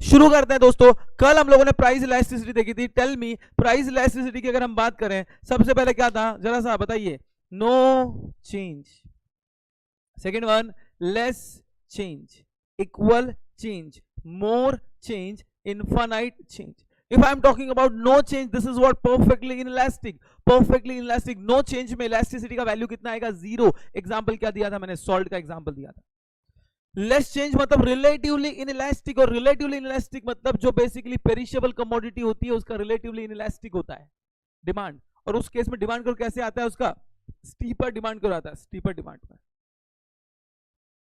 शुरू करते हैं दोस्तों। कल हम लोगों ने प्राइस इलास्टिसिटी देखी थी। टेल मी, प्राइस इलास्टिसिटी की अगर हम बात करें, सबसे पहले क्या था जरा सा बताइए? No change. Second one, less change, equal change, more change, infinite change. If I am talking about no change, this is what perfectly inelastic. Perfectly inelastic, no change में elasticity का वैल्यू कितना आएगा? जीरो। एग्जांपल क्या दिया था मैंने? Salt का example दिया था। लेस चेंज मतलब रिलेटिवली इनइलास्टिक, और रिलेटिवली इनइलास्टिक मतलब जो बेसिकली पेरिशेबल कमोडिटी होती है उसका रिलेटिवली इनइलास्टिक होता है डिमांड। और उस केस में डिमांड कर कैसे आता है? उसका स्टीपर डिमांड कर आता है, स्टीपर डिमांड पर।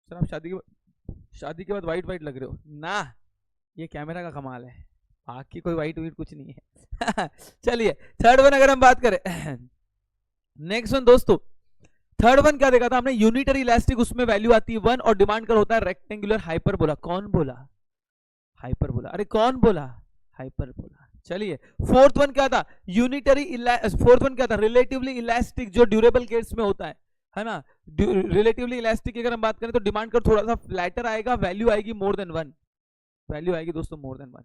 सर आप शादी के बाद वाइट वाइट लग रहे हो ना, ये कैमरा का कमाल है, बाकी कोई वाइट वाइट कुछ नहीं है। चलिए थर्ड वन अगर हम बात करें, नेक्स्ट वन दोस्तों, थर्ड वन क्या देखा था हमने? यूनिटरी इलास्टिक, उसमें वैल्यू आती है 1 और डिमांड कर होता है रेक्टेंगुलर हाइपरबोला। कौन बोला हाइपरबोला? अरे कौन बोला हाइपरबोला? चलिए फोर्थ वन क्या था? फोर्थ वन क्या था? रिलेटिवली इलास्टिक, जो ड्यूरेबल केस में होता है ना। रिलेटिवली इलास्टिक की अगर हम बात करें तो डिमांड कर थोड़ा सा फ्लैटर आएगा, वैल्यू आएगी मोर देन 1, वैल्यू आएगी दोस्तों मोर देन 1।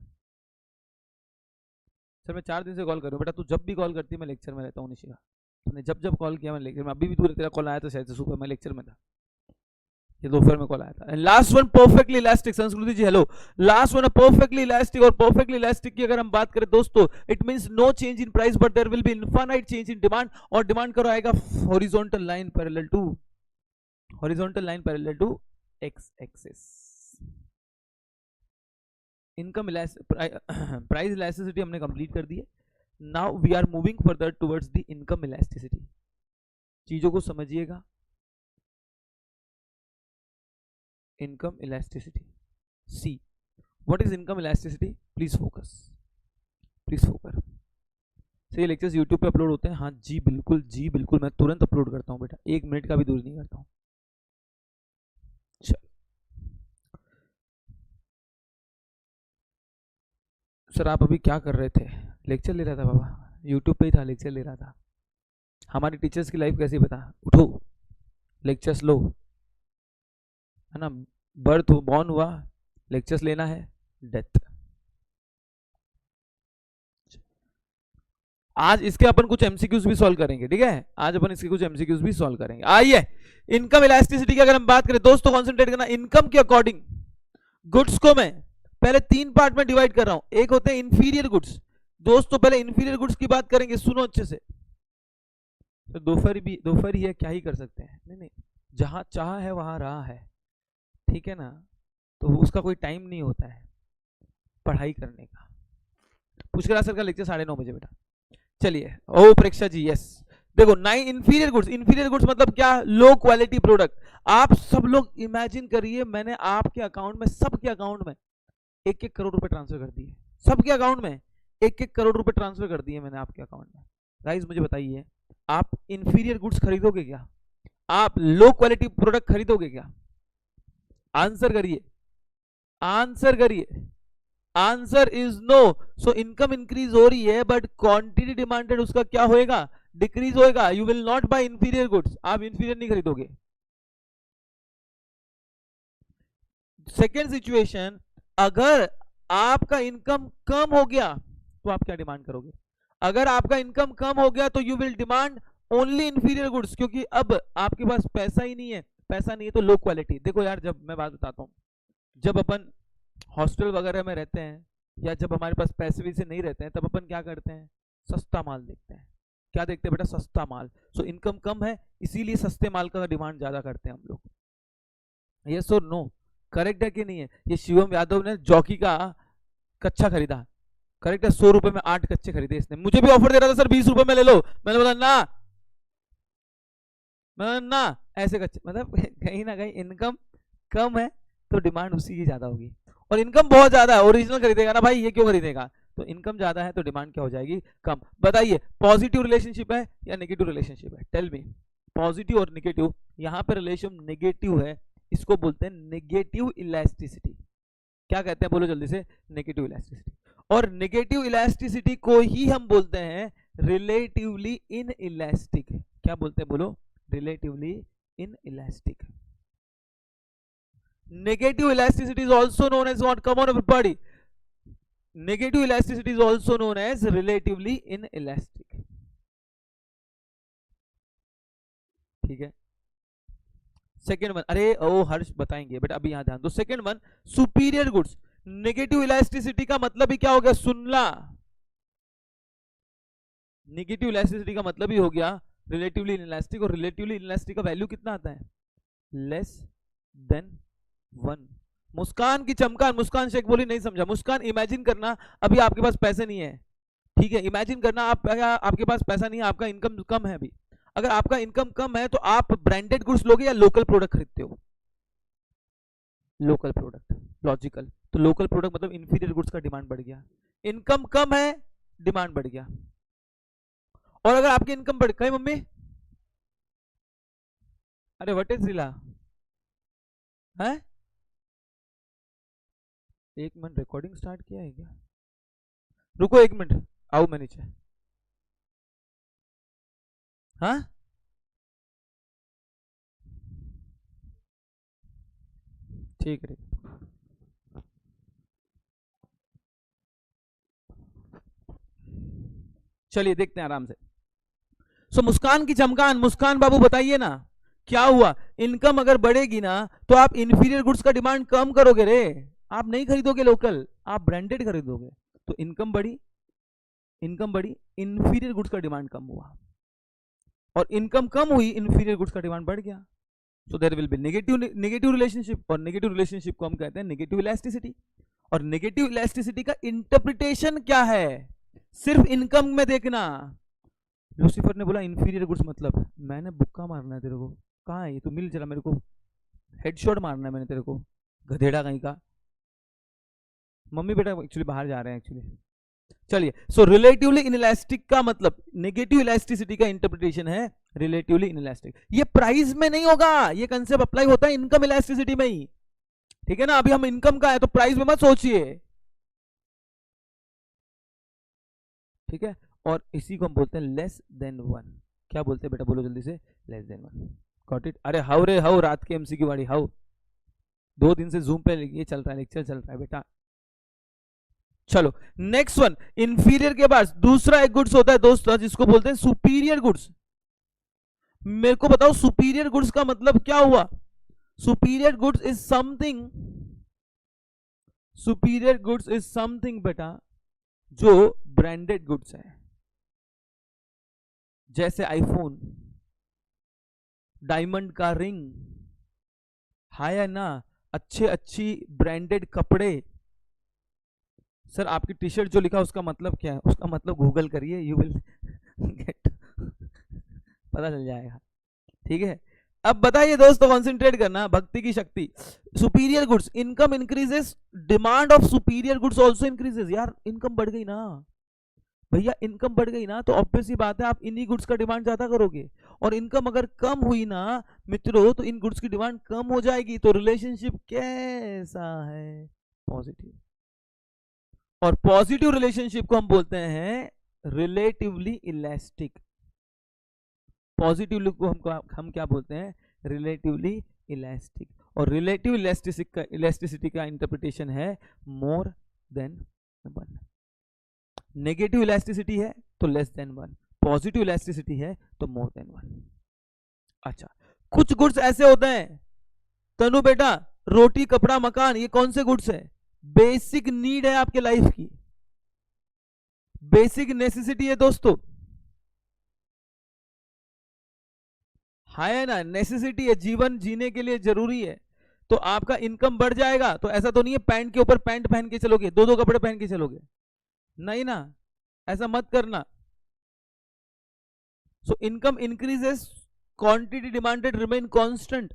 सर मैं 4 दिन से कॉल कर रहा हूँ बेटा, तू जब भी कॉल करती है मैं लेक्चर में रहता हूँ निशिका, तूने जब जब कॉल किया मैं लेक्चर में, अभी भी तेरा कॉल आया था शायद से सुबह, मैं लेक्चर में था, ये दोपहर में कॉल आया था। Last one perfectly elastic, Sanskriti ji hello. Last one perfectly elastic, और परफेक्टली इलास्टिक की अगर हम बात करें दोस्तों, it means no change in price but there will be infinite change in demand, और डिमांड करो आएगा horizontal line parallel to X axis. Income price elasticity हमने कंप्लीट कर दी है। Now we are moving further towards the income elasticity. चीजों को समझिएगा। Income elasticity, see what is income elasticity? Please focus, please focus. सही lectures YouTube पे upload होते हैं? हाँ जी बिल्कुल, जी बिल्कुल, मैं तुरंत अपलोड करता हूँ बेटा, 1 मिनट का भी दूर नहीं करता हूँ। सर आप अभी क्या कर रहे थे? लेक्चर ले रहा था बाबा, यूट्यूब पे ही था, लेक्चर ले रहा था। हमारी टीचर्स की लाइफ कैसी बता, उठो लेक्चर्स लो, है ना। बर्थ बॉर्न हुआ, लेक्चर्स लेना है, डेथ। आज इसके अपन कुछ एमसीक्यूज भी सॉल्व करेंगे, ठीक है? आज अपन इसके कुछ एमसीक्यूज भी सॉल्व करेंगे। आइए इनकम इलास्टिसिटी की अगर हम बात करें दोस्तों, कॉन्सेंट्रेट करना इनकम के अकॉर्डिंग। गुड्स को मैं पहले 3 पार्ट में डिवाइड कर रहा हूं। एक होते हैं इंफीरियर गुड्स दोस्तों, पहले इंफीरियर गुड्स की बात करेंगे, सुनो अच्छे से। तो दोपहर ही है, क्या ही कर सकते हैं। नहीं, जहां चाह है वहां रहा है, ठीक है ना। तो उसका कोई टाइम नहीं होता है पढ़ाई करने का। पुष्करा सर का लेक्चर 9:30 बजे बेटा। चलिए ओ प्रेक्षा जी, यस। देखो 9 इंफीरियर गुड्स मतलब क्या? Low quality product. आप सब लोग इमेजिन करिए, मैंने आपके अकाउंट में, सबके अकाउंट में 1-1 करोड़ रुपए ट्रांसफर कर दिए, सबके अकाउंट में 1-1 करोड़ रुपए ट्रांसफर कर दिए मैंने आपके अकाउंट में। गाइस मुझे बताइए, आप इंफीरियर गुड्स खरीदोगे क्या? आप लो क्वालिटी प्रोडक्ट खरीदोगे क्या? आंसर करिए, आंसर करिए। Answer is no. So income increase हो रही है बट क्वांटिटी डिमांडेड उसका क्या होएगा? डिक्रीज होएगा। You will not buy inferior goods, आप इंफीरियर नहीं खरीदोगे। सेकेंड सिचुएशन, अगर आपका इनकम कम हो गया तो आप क्या डिमांड करोगे? अगर आपका इनकम कम हो गया तो you will demand only inferior goods, क्योंकि अब आपके पास पैसा ही नहीं है। पैसा नहीं है तो लो क्वालिटी। देखो यार, जब मैं बात बताता हूँ, जब अपन हॉस्टल वगैरह में रहते हैं या जब हमारे पास पैसे वैसे नहीं रहते हैं, तब अपन क्या करते हैं? सस्ता माल देखते हैं। क्या देखते हैं बेटा? सस्ता माल। सो इनकम कम है इसीलिए सस्ते माल का डिमांड ज्यादा करते हैं हम लोग। यस और नो, करेक्ट है कि नहीं है? ये शिवम यादव ने जॉकी का कच्चा खरीदा, करेक्ट है? 100 रुपए में 8 कच्चे खरीदे इसने। मुझे भी ऑफर दे रहा था, सर 20 रुपए में ले लो, मैंने बोला ना, ना ऐसे कच्चे। मतलब कहीं ना कहीं इनकम कम है तो डिमांड उसी की ज्यादा होगी, और इनकम बहुत ज्यादा है, ओरिजिनल खरीदेगा ना भाई, ये क्यों खरीदेगा? तो इनकम ज्यादा है तो डिमांड क्या हो जाएगी? कम। बताइए पॉजिटिव रिलेशनशिप है या नेगेटिव रिलेशनशिप है? Tell me. पॉजिटिव और नेगेटिव, यहाँ पे रिलेशन नेगेटिव है, इसको बोलते हैं नेगेटिव इलास्टिसिटी। क्या कहते हैं बोलो जल्दी से? Negative elasticity. और नेगेटिव इलास्टिसिटी को ही हम बोलते हैं रिलेटिवली इन इलास्टिक। क्या बोलते हैं बोलो? Relatively in elastic. Negative elasticity is also known as what? Come on everybody. Negative elasticity is also known as relatively inelastic. ठीक है। सेकेंड वन, अरे ओ हर्ष बताएंगे बट अभी यहां ध्यान दो। Second one, superior goods. Negative elasticity का मतलब ही क्या हो गया, सुनला। नेगेटिव इलास्टिसिटी का मतलब ही हो गया रिलेटिवली इनइलास्टिक, और रिलेटिवली इनइलास्टिक का वैल्यू कितना आता है, लेस देन 1। मुस्कान की चमकान, मुस्कान शेख बोली नहीं समझा। मुस्कान इमेजिन करना, अभी आपके पास पैसे नहीं है, ठीक है, इमेजिन करना आपके पास पैसा नहीं है, आपका इनकम कम है अभी। अगर आपका इनकम कम है तो आप ब्रांडेड गुड्स लोगे या लोकल प्रोडक्ट खरीदते हो, लोकल प्रोडक्ट, लॉजिकल। तो लोकल प्रोडक्ट मतलब इंफीरियर गुड्स का डिमांड बढ़ गया, इनकम कम है डिमांड बढ़ गया। और अगर आपकी इनकम बढ़ गई, मम्मी अरे व्हाट इज रिला है, एक मिनट रिकॉर्डिंग स्टार्ट किया है क्या, रुको एक मिनट, आओ मैं नीचे। हाँ ठीक है। चलिए देखते हैं आराम से। सो मुस्कान की चमकान, मुस्कान बाबू बताइए ना क्या हुआ, इनकम अगर बढ़ेगी ना तो आप इंफीरियर गुड्स का डिमांड कम करोगे रे, आप नहीं खरीदोगे लोकल, आप ब्रांडेड खरीदोगे। तो इनकम बढ़ी, इनकम बढ़ी, इंफीरियर गुड्स का डिमांड कम हुआ, और इनकम कम हुई, इंफीरियर गुड्स का डिमांड बढ़ गया। So there will be negative relationship, और नेगेटिव रिलेशनशिप को हम कहते हैं नेगेटिव इलास्टिसिटी। और नेगेटिव इलास्टिसिटी का इंटरप्रिटेशन क्या है, सिर्फ इनकम में देखना। लूसीफर ने बोला इंफीरियर गुड्स मतलब, मैंने बुक्का मारना है तेरे को, कहाँ है ये, तू मिल जरा मेरे को, हेडशॉट मारना है मैंने तेरे को, गधेड़ा कहीं का। मम्मी बेटा एक्चुअली बाहर जा रहे हैं एक्चुअली। चलिए, सो रिलेटिवली इनइलास्टिक का मतलब, नेगेटिव इलास्टिसिटी का इंटरप्रिटेशन है रिलेटिवली इनइलास्टिक। ये प्राइस में नहीं होगा, ये कंसेप्ट अप्लाई होता है इनकम इलास्टिसिटी में ही, ठीक है ना। अभी हम इनकम का है तो प्राइस में मत सोचिए, ठीक है। और इसी को हम बोलते हैं लेस देन 1। क्या बोलते हैं बेटा, बोलो जल्दी से, लेस देन 1। Got it. अरे हाउ रे हाउ, रात के एमसीक्यू वाली हाउ, 2 दिन से जूम पे ये चल रहा है, लेक्चर चल रहा है बेटा। चलो नेक्स्ट वन, इंफीरियर के बाद दूसरा एक गुड्स होता है दोस्तों जिसको बोलते हैं सुपीरियर गुड्स। मेरे को बताओ सुपीरियर गुड्स का मतलब क्या हुआ। Superior goods is something, superior goods is something बेटा जो ब्रांडेड गुड्स है, जैसे आईफोन, डायमंड का रिंग, है ना, अच्छी ब्रांडेड कपड़े। सर आपकी टी शर्ट जो लिखा उसका मतलब क्या है, उसका मतलब गूगल करिए, यू विल गेट, पता चल जाएगा, ठीक है। अब बताइए दोस्तों, कंसंट्रेट करना, भक्ति की शक्ति। Superior goods, income increases, demand of superior goods also increases. यार इनकम बढ़ गई ना भैया, इनकम बढ़ गई ना तो ऑब्वियस सी बात है आप इन्हीं गुड्स का डिमांड ज्यादा करोगे। और इनकम अगर कम हुई ना मित्रों तो इन गुड्स की डिमांड कम हो जाएगी। तो रिलेशनशिप कैसा है, पॉजिटिव। और पॉजिटिव रिलेशनशिप को हम बोलते हैं रिलेटिवली इलास्टिक। पॉजिटिव को हम क्या बोलते हैं, रिलेटिवली इलास्टिक। और रिलेटिव इलास्टिसिटी का इंटरप्रिटेशन है मोर देन 1। नेगेटिव इलास्टिसिटी है तो लेस देन 1, पॉजिटिव इलास्टिसिटी है तो मोर देन 1। अच्छा, कुछ गुड्स ऐसे होते हैं तनु बेटा, रोटी कपड़ा मकान, ये कौन से गुड्स है, बेसिक नीड है आपके लाइफ की, बेसिक नेसेसिटी है दोस्तों, है ना, नेसेसिटी है, जीवन जीने के लिए जरूरी है। तो आपका इनकम बढ़ जाएगा तो ऐसा तो नहीं है पैंट के ऊपर पैंट पहन के चलोगे, 2 कपड़े पहन के चलोगे, नहीं ना, ऐसा मत करना। So income increases, quantity demanded remain constant,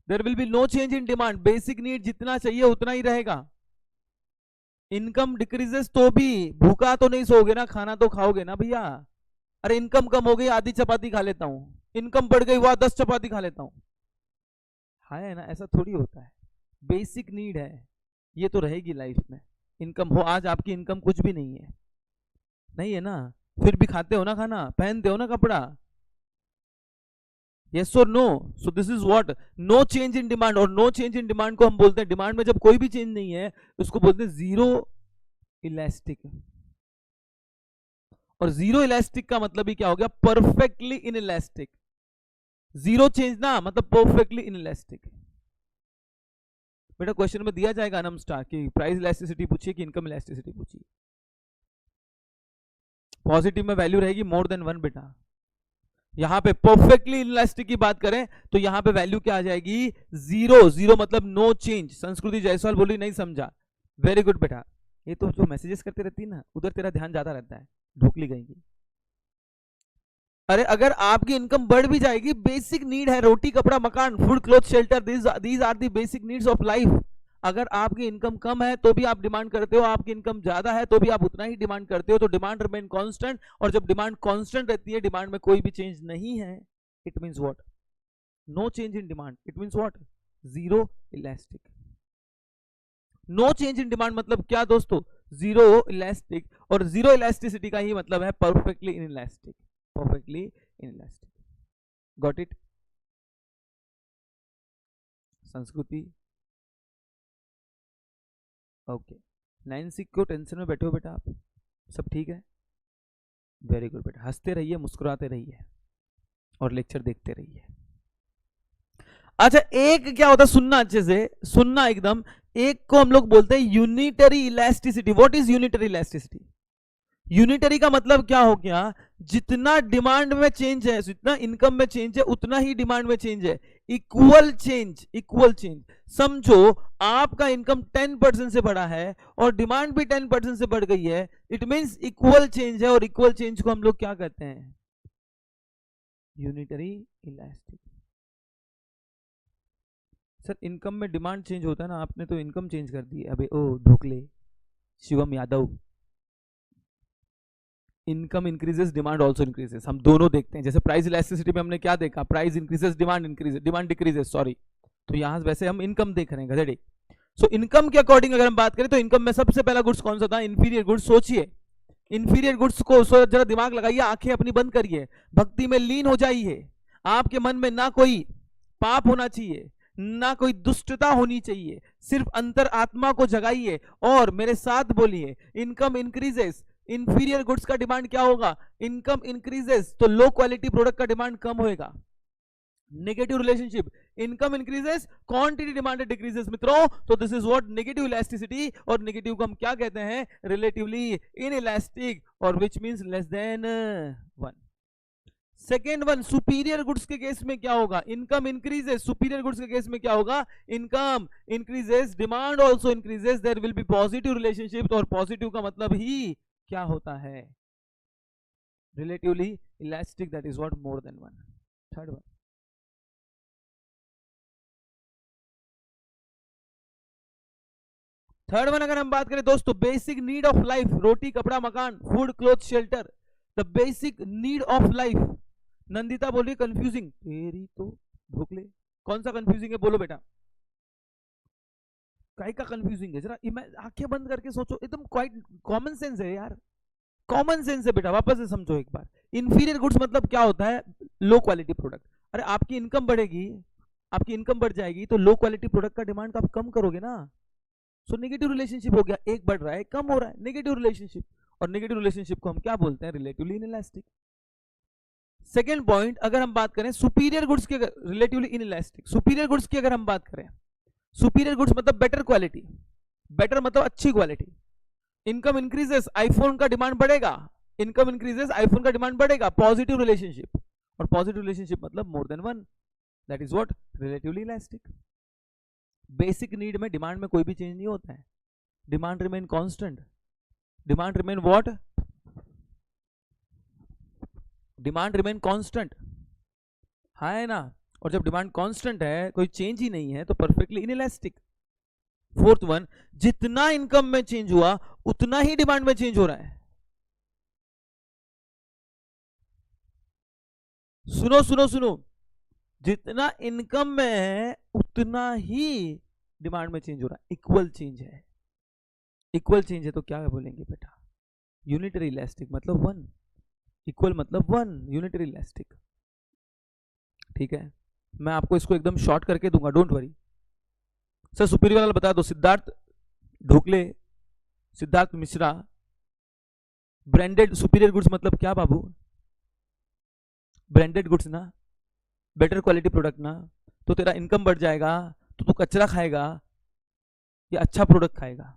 there will be no change in demand, basic need जितना चाहिए उतना ही रहेगा। इनकम डिक्रीजेस तो भी भूखा तो नहीं सोओगे ना, खाना तो खाओगे ना भैया। अरे इनकम कम हो गई, आधी चपाती खा लेता हूं, इनकम बढ़ गई, वाह 10 चपाती खा लेता हूं, है ना, ऐसा थोड़ी होता है। बेसिक नीड है, ये तो रहेगी लाइफ में। इनकम हो, आज आपकी इनकम कुछ भी नहीं है, नहीं है ना, फिर भी खाते हो ना खाना, पहनते हो ना कपड़ा, यस और no. So this is what, no change in demand. और नो चेंज इन डिमांड को हम बोलते हैं, डिमांड में जब कोई भी चेंज नहीं है उसको बोलते हैं जीरो इलास्टिक, और जीरो इलास्टिक का मतलब ही क्या हो गया, perfectly in elastic. Zero change ना मतलब परफेक्टली इन इलास्टिक। बेटा क्वेश्चन में दिया जाएगा अनम स्टार कि प्राइस इलास्टिसिटी पूछिए कि इनकम इलास्टिसिटी पूछिए। पॉजिटिव में वैल्यू रहेगी मोर देन 1 बेटा। यहां पे परफेक्टली इलास्टिक की बात करें तो यहां पे वैल्यू क्या आ जाएगी, जीरो। जीरो मतलब नो चेंज। संस्कृति जायसवाल बोली नहीं समझा, वेरी गुड बेटा। ये तो जो मैसेजेस करते रहती है ना उधर तेरा ध्यान ज्यादा रहता है, ढोकली गई। अरे अगर आपकी इनकम बढ़ भी जाएगी, बेसिक नीड है, रोटी कपड़ा मकान, food cloth shelter, these are the basic needs of life. अगर आपकी इनकम कम है तो भी आप डिमांड करते हो, आपकी इनकम ज्यादा है तो भी आप उतना ही डिमांड करते हो, तो डिमांड रिमेन कांस्टेंट। और जब डिमांड कांस्टेंट रहती है, डिमांड में कोई भी चेंज नहीं है, it means what, no change in demand, it means what, zero elastic. No change in demand मतलब क्या दोस्तों, जीरो इलास्टिक। और जीरो इलास्टिसिटी का ही मतलब है perfectly inelastic, perfectly inelastic. Got it? Sanskriti okay. 9 क्यों टेंशन में बैठे हो बेटा आप, सब ठीक है, वेरी गुड बेटा। हंसते रहिए, मुस्कुराते रहिए और लेक्चर देखते रहिए। अच्छा एक क्या होता है, सुनना अच्छे से, सुनना एकदम। एक को हम लोग बोलते हैं unitary elasticity. What is unitary elasticity? Unitary का मतलब क्या हो गया, जितना डिमांड में चेंज है, जितना इनकम में चेंज है, उतना ही डिमांड में चेंज है। Equal change, equal change. समझो आपका इनकम 10% से बढ़ा है और डिमांड भी 10% से बढ़ गई है, इट मींस इक्वल चेंज है। और इक्वल चेंज को हम लोग क्या कहते हैं, यूनिटरी इलास्टिक। सर इनकम में डिमांड चेंज होता है ना, आपने तो इनकम चेंज कर दी है। अबे ओ ढोकले, Shivam Yadav, income increases demand also increases, हम दोनों देखते हैं। जैसे प्राइस इलास्टिसिटी में हमने क्या देखा, price increases demand increases, demand decreases, sorry. तो यहां वैसे हम इनकम देख रहे हैं गधेड़े। सो इनकम के अकॉर्डिंग अगर हम बात करें तो इनकम में सबसे पहला गुड्स कौन सा था, इंफीरियर गुड्स। सोचिए इंफीरियर गुड्स को जरा दिमाग लगाइए, आंखें अपनी बंद करिए, भक्ति में लीन हो जाइए। आपके मन में ना कोई पाप होना चाहिए, ना कोई दुष्टता होनी चाहिए, सिर्फ अंतर आत्मा को जगाइए और मेरे साथ बोलिए, इनकम इंक्रीजेस। इंफीरियर गुड्स का डिमांड क्या होगा, इनकम इंक्रीजेस तो लो क्वालिटी प्रोडक्ट का डिमांड कम होएगा। Negative relationship, income increases, quantity demand decreases मित्रों। तो this is what negative elasticity. और नेगेटिव को हम क्या कहते हैं, रिलेटिवली इनइलास्टिक, और which means less than 1। Second one, superior goods के केस में क्या होगा, इनकम इंक्रीजेस। सुपीरियर गुड्स के केस में क्या होगा, income increases, demand also increases, there will be positive relationship. और पॉजिटिव का मतलब ही क्या होता है, relatively elastic, that is what more than 1। Third one, अगर हम बात करें दोस्तों, बेसिक नीड ऑफ लाइफ, रोटी कपड़ा मकान, food cloth shelter, the basic need of life. Nandita बोलिए कंफ्यूजिंग, तेरी तो ढोकले, कौन सा कंफ्यूजिंग है बोलो बेटा, काय का कंफ्यूजिंग है, जरा आंखें बंद करके सोचो, एकदम क्वाइट कॉमन सेंस है यार, कॉमन सेंस है बेटा, वापस से समझो एक बार। इंफीरियर गुड्स मतलब क्या होता है, लो क्वालिटी प्रोडक्ट। अरे आपकी इनकम बढ़ेगी, आपकी इनकम बढ़ जाएगी तो लो क्वालिटी प्रोडक्ट का डिमांड आप कम करोगे ना। सो नेगेटिव रिलेशनशिप हो गया, एक बढ़ रहा है कम हो रहा है, नेगेटिव रिलेशनशिप। और नेगेटिव रिलेशनशिप को हम क्या बोलते हैं, रिलेटिवली इनइलास्टिक। सेकेंड पॉइंट, अगर हम बात करें सुपीरियर गुड्स के, रिलेटिवली इनइलास्टिक। सुपीरियर गुड्स की अगर हम बात करें, सुपीरियर गुड्स मतलब बेटर क्वालिटी, बेटर मतलब अच्छी क्वालिटी। इनकम इंक्रीजेस, आईफोन का डिमांड बढ़ेगा, इनकम इंक्रीजेस, आईफोन का डिमांड बढ़ेगा, पॉजिटिव रिलेशनशिप। और पॉजिटिव रिलेशनशिप मतलब more than 1, that is what, relatively elastic. Basic need में डिमांड में कोई भी चेंज नहीं होता है, demand remain constant, demand remain what, demand remain constant, है ना। और जब डिमांड कांस्टेंट है, कोई चेंज ही नहीं है, तो परफेक्टली इनइलास्टिक। फोर्थ वन, जितना इनकम में चेंज हुआ उतना ही डिमांड में चेंज हो रहा है। सुनो सुनो सुनो, जितना इनकम में है उतना ही डिमांड में चेंज हो रहा है, इक्वल चेंज है। इक्वल चेंज है तो क्या बोलेंगे बेटा, यूनिटरी इलास्टिक मतलब 1, इक्वल मतलब 1, यूनिटरी इलास्टिक। ठीक है, मैं आपको इसको एकदम शॉर्ट करके दूंगा, डोंट वरी। सर सुपीरियर वाला बता दो, सिद्धार्थ ढोकले, Siddharth Mishra, branded superior goods मतलब क्या बाबू? ब्रांडेड गुड्स ना, बेटर क्वालिटी प्रोडक्ट ना, तो तेरा इनकम बढ़ जाएगा, तो तू कचरा खाएगा या अच्छा प्रोडक्ट खाएगा?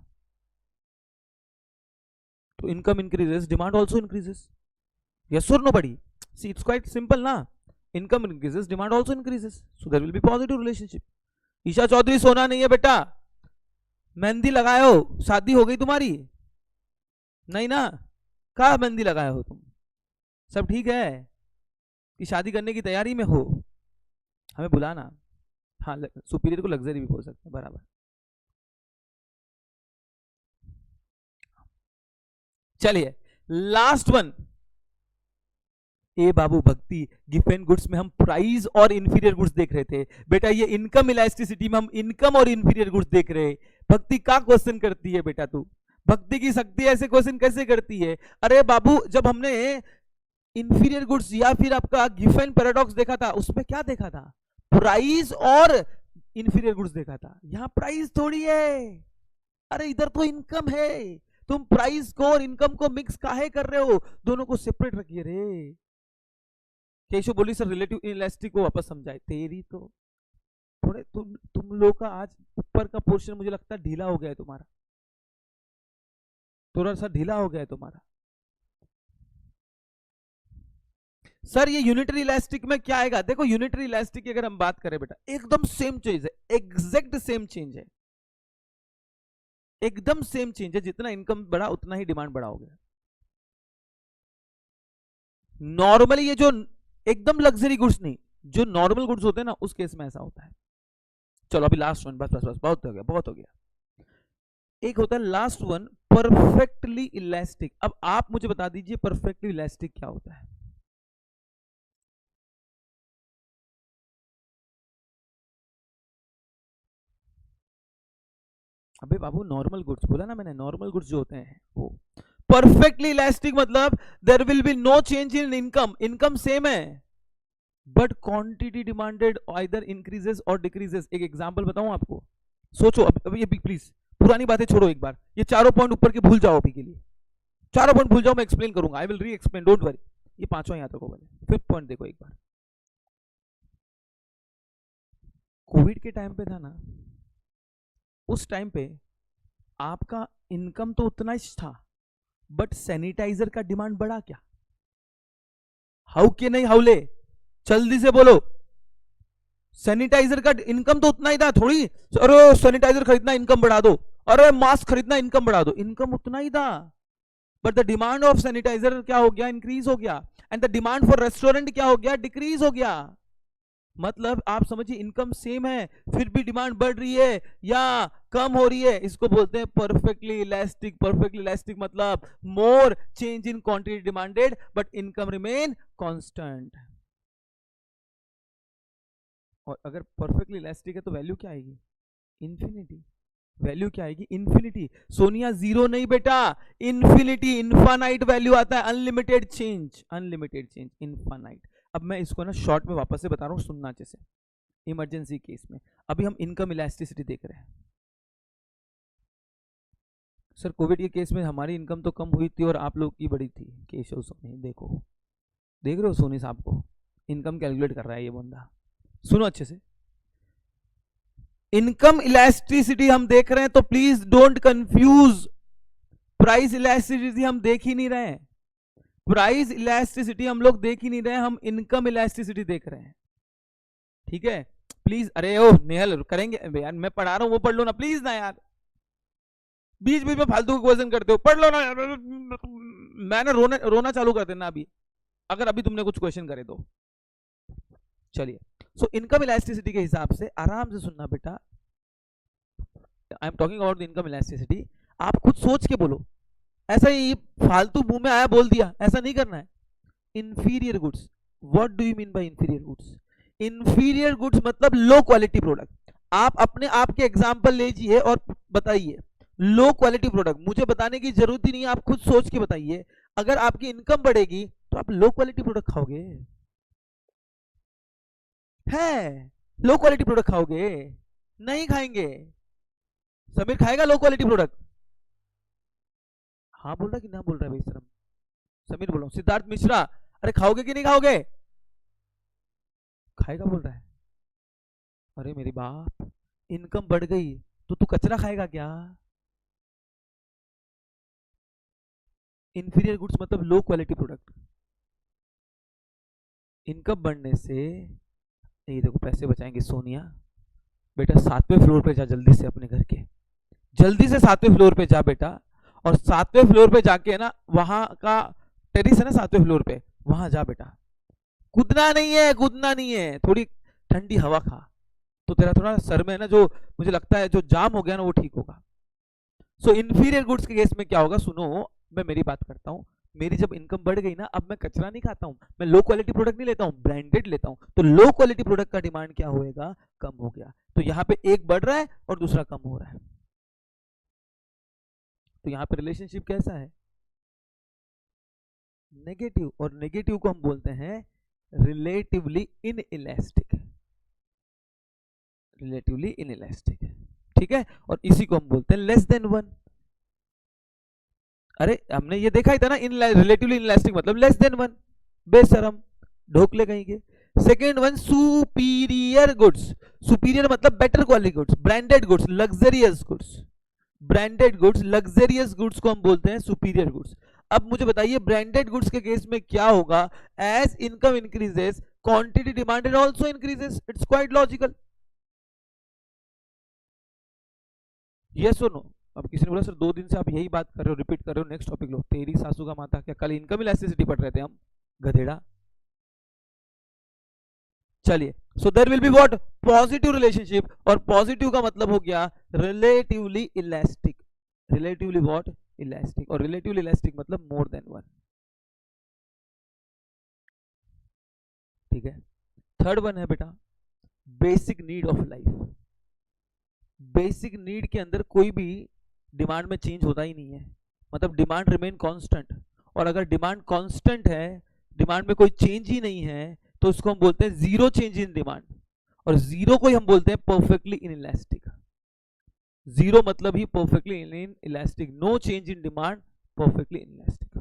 तो income increases, demand also increases. Yes or nobody? See, it's quite simple ना. Income increases, demand also increases. So there will be positive relationship. Isha Chaudhary सोना नहीं है बेटा. मेहंदी लगाए हो, शादी हो गई तुम्हारी? नहीं ना. कहाँ मेहंदी लगाए हो तुम? सब ठीक है कि शादी करने की तैयारी में हो? हमें बुलाना. हाँ, सुपीरियर को लग्जरी भी बोल सकते हैं, बराबर. चलिए लास्ट वन. ए बाबू भक्ति, गिफ्ट एंड गुड्स में हम प्राइस और इंफीरियर गुड्स देख रहे थे बेटा. ये इनकम इलास्टिसिटी में हम इनकम और इंफीरियर गुड्स देख रहे. भक्ति का क्वेश्चन करती है बेटा तू? भक्ति की शक्ति ऐसे क्वेश्चन कैसे करती है? अरे बाबू, जब हमने इंफीरियर गुड्स या फिर आपका गिफेन पैराडॉक्स देखा था, उसमें क्या देखा था? प्राइस और इंफीरियर गुड्स देखा था. यहाँ प्राइस थोड़ी है. अरे इधर तो इनकम है. तुम प्राइस को और इनकम को मिक्स काहे कर रहे हो? दोनों को सेपरेट रखिए रे. केशव बोली सर रिलेटिव इलास्टिक को वापस समझाए. तेरी तो थोड़े तुम लोग का आज ऊपर का पोर्शन मुझे लगता है ढीला हो गया है तुम्हारा. थोड़ा सा ढीला हो गया है तुम्हारा. सर ये यूनिटरी इलास्टिक में क्या आएगा? देखो यूनिटरी इलास्टिक की अगर हम बात करें बेटा, एकदम सेम चीज है, एग्जैक्ट सेम चेंज है, एकदम सेम चेंज है. जितना इनकम बढ़ा उतना ही डिमांड बढ़ा हो गया. नॉर्मली ये जो एकदम लग्जरी गुड्स नहीं, जो नॉर्मल गुड्स होते हैं ना, उस केस में ऐसा होता है. चलो अभी लास्ट वन, बस बस बस, बहुत हो गया, बहुत हो गया. एक होता है लास्ट वन, परफेक्टली इलास्टिक. अब आप मुझे बता दीजिए परफेक्टली इलास्टिक क्या होता है? अबे बाबू, नॉर्मल गुड्स बोला ना मैंने, नॉर्मल गुड्स जो होते हैं वो परफेक्टली इलास्टिक. मतलब there will be no change in income, income same है, but quantity demanded either increases और डिक्रीजेस. एक एग्जांपल बताऊं आपको, सोचो. अभी ये प्लीज पुरानी बातें छोड़ो एक बार, ये चारों पॉइंट ऊपर के भूल जाओ अभी के लिए. चारों पॉइंट भूल जाओ, मैं एक्सप्लेन करूंगा. आई विल री एक्सप्लेन, डोंट वरी. ये पांचवा यहां तक होगा. फिफ्थ पॉइंट देखो एक बार. कोविड के टाइम पे था ना, उस टाइम पे आपका इनकम तो उतना ही था, बट सैनिटाइजर का डिमांड बढ़ा क्या? हाउ के नहीं हाउले, जल्दी से बोलो. सैनिटाइजर का इनकम तो उतना ही था थोड़ी. अरे सैनिटाइजर खरीदना इनकम बढ़ा दो, अरे मास्क खरीदना इनकम बढ़ा दो. इनकम उतना ही था, but the demand of sanitizer क्या हो गया? इंक्रीज हो गया. And the demand for restaurant क्या हो गया? डिक्रीज हो गया. मतलब आप समझिए, इनकम सेम है फिर भी डिमांड बढ़ रही है या कम हो रही है. इसको बोलते हैं परफेक्टली इलास्टिक. परफेक्टली इलास्टिक मतलब more change in quantity demanded but income remain constant. और अगर परफेक्टली इलास्टिक है तो वैल्यू क्या आएगी? इन्फिनिटी. वैल्यू क्या आएगी? इन्फिनिटी. सोनिया जीरो नहीं बेटा, इन्फिनिटी. इनफाइनाइट वैल्यू आता है, unlimited change, unlimited change, infinite. अब मैं इसको ना शॉर्ट में वापस से बता रहा हूँ, सुनना अच्छे से. इमरजेंसी केस में अभी हम इनकम इलास्टिसिटी देख रहे हैं. सर कोविड के केस में हमारी इनकम तो कम हुई थी और आप लोग की बढ़ी थी. केशव सोनी, देखो देख रहे हो सोनी साहब को, इनकम कैलकुलेट कर रहा है ये बंदा. सुनो अच्छे से, इनकम इलास्टिसिटी हम देख रहे हैं तो please don't confuse. Price elasticity हम देख ही नहीं रहे हैं. प्राइस इलास्टिसिटी हम लोग देख ही नहीं रहे हैं, हम इनकम इलास्टिसिटी देख रहे हैं. ठीक है प्लीज. अरे ओ नेहल करेंगे यार, मैं पढ़ा रहा हूं, वो पढ़ लो ना प्लीज ना यार. बीच बीच में फालतू क्वेश्चन करते हो, पढ़ लो ना. मैंने रोना चालू कर देना अभी अगर अभी तुमने कुछ क्वेश्चन करे तो. चलिए, सो इनकम इलास्टिसिटी के हिसाब से आराम से सुनना बेटा. I am talking about the income elasticity. आप खुद सोच के बोलो, ऐसा ही फालतू मुंह में आया बोल दिया, ऐसा नहीं करना है. Inferior goods, what do you mean by inferior goods? Inferior goods मतलब लो क्वालिटी प्रोडक्ट. आप अपने आप के एग्जांपल लीजिए और बताइए लो क्वालिटी प्रोडक्ट. मुझे बताने की जरूरत ही नहीं है, आप खुद सोच के बताइए. अगर आपकी इनकम बढ़ेगी तो आप लो क्वालिटी प्रोडक्ट खाओगे. है लो क्वालिटी प्रोडक्ट खाओगे? नहीं खाएंगे. समीर खाएगा लो क्वालिटी प्रोडक्ट? हाँ बोल रहा कि ना बोल रहा है भाई शर्म? समीर बोल रहा हूँ। सिद्धार्थ मिश्रा, अरे खाओगे कि नहीं खाओगे? खाएगा बोल रहा है। अरे मेरी बाप, इनकम बढ़ गई तो तू कचरा खाएगा क्या? इंफीरियर गुड्स मतलब लो क्वालिटी प्रोडक्ट। इनकम बढ़ने से ये देखो पैसे बचाएंगे। सोनिया बेटा 7वें फ्लोर पे जा जल्दी से अपने घर के, जल्दी से 7वें फ्लोर पे जा बेटा, और 7वें फ्लोर पे जाके है ना, वहां का टेरिस है ना 7वें फ्लोर पे, वहां जा बेटा। कूदना नहीं है, कूदना नहीं है, थोड़ी ठंडी हवा खा, तो तेरा थोड़ा सर में है ना, जो मुझे लगता है जो जाम हो गया ना वो ठीक होगा। सो इंफीरियर गुड्स के केस में क्या होगा, सुनो मैं मेरी बात करता हूँ। मेरी जब इनकम बढ़ गई ना, अब मैं कचरा नहीं खाता हूँ, मैं लो क्वालिटी प्रोडक्ट नहीं लेता हूँ, ब्रांडेड लेता हूँ, तो लो क्वालिटी प्रोडक्ट का डिमांड क्या होएगा, कम हो गया। तो यहाँ पे एक बढ़ रहा है और दूसरा कम हो रहा है। तो यहाँ पे रिलेशनशिप कैसा है, नेगेटिव, और नेगेटिव को हम बोलते हैं रिलेटिवली इनइलास्टिक, रिलेटिवली इनइलास्टिक, ठीक है। और इसी को हम बोलते हैं लेस देन वन। अरे हमने ये देखा ही था ना, इन रिलेटिवली इनइलास्टिक मतलब लेस देन वन, बेशरम ढोकले कहीं के। Second one superior goods, superior मतलब better quality goods, branded goods, luxurious goods, branded goods, luxurious goods को हम बोलते हैं सुपीरियर गुड्स। अब मुझे बताइए ब्रांडेड गुड्स के केस में क्या होगा, as income increases quantity demanded also increases, it's quite logical. Yes और नो? अब किसी ने बोला सर 2 दिन से आप यही बात कर रहे हो, रिपीट कर रहे हो, नेक्स्ट टॉपिक लो। तेरी सासू का माता, क्या कल इनकम इलास्टिसिटी पढ़ रहे थे हम, गधेड़ा? चलिए, so there will be what, positive relationship, और पॉजिटिव का मतलब हो गया relatively elastic, relatively what, elastic, और रिलेटिवली इलास्टिक मतलब मोर देन वन, ठीक है। थर्ड वन है बेटा basic need of life. Basic need के अंदर कोई भी डिमांड में चेंज होता ही नहीं है, मतलब डिमांड रिमेन कांस्टेंट। और अगर डिमांड कांस्टेंट है, डिमांड में कोई चेंज ही नहीं है, तो उसको हम बोलते हैं जीरो चेंज इन डिमांड, और जीरो को ही हम बोलते हैं परफेक्टली इनइलास्टिक। जीरो मतलब ही perfectly inelastic, no change in demand, perfectly inelastic.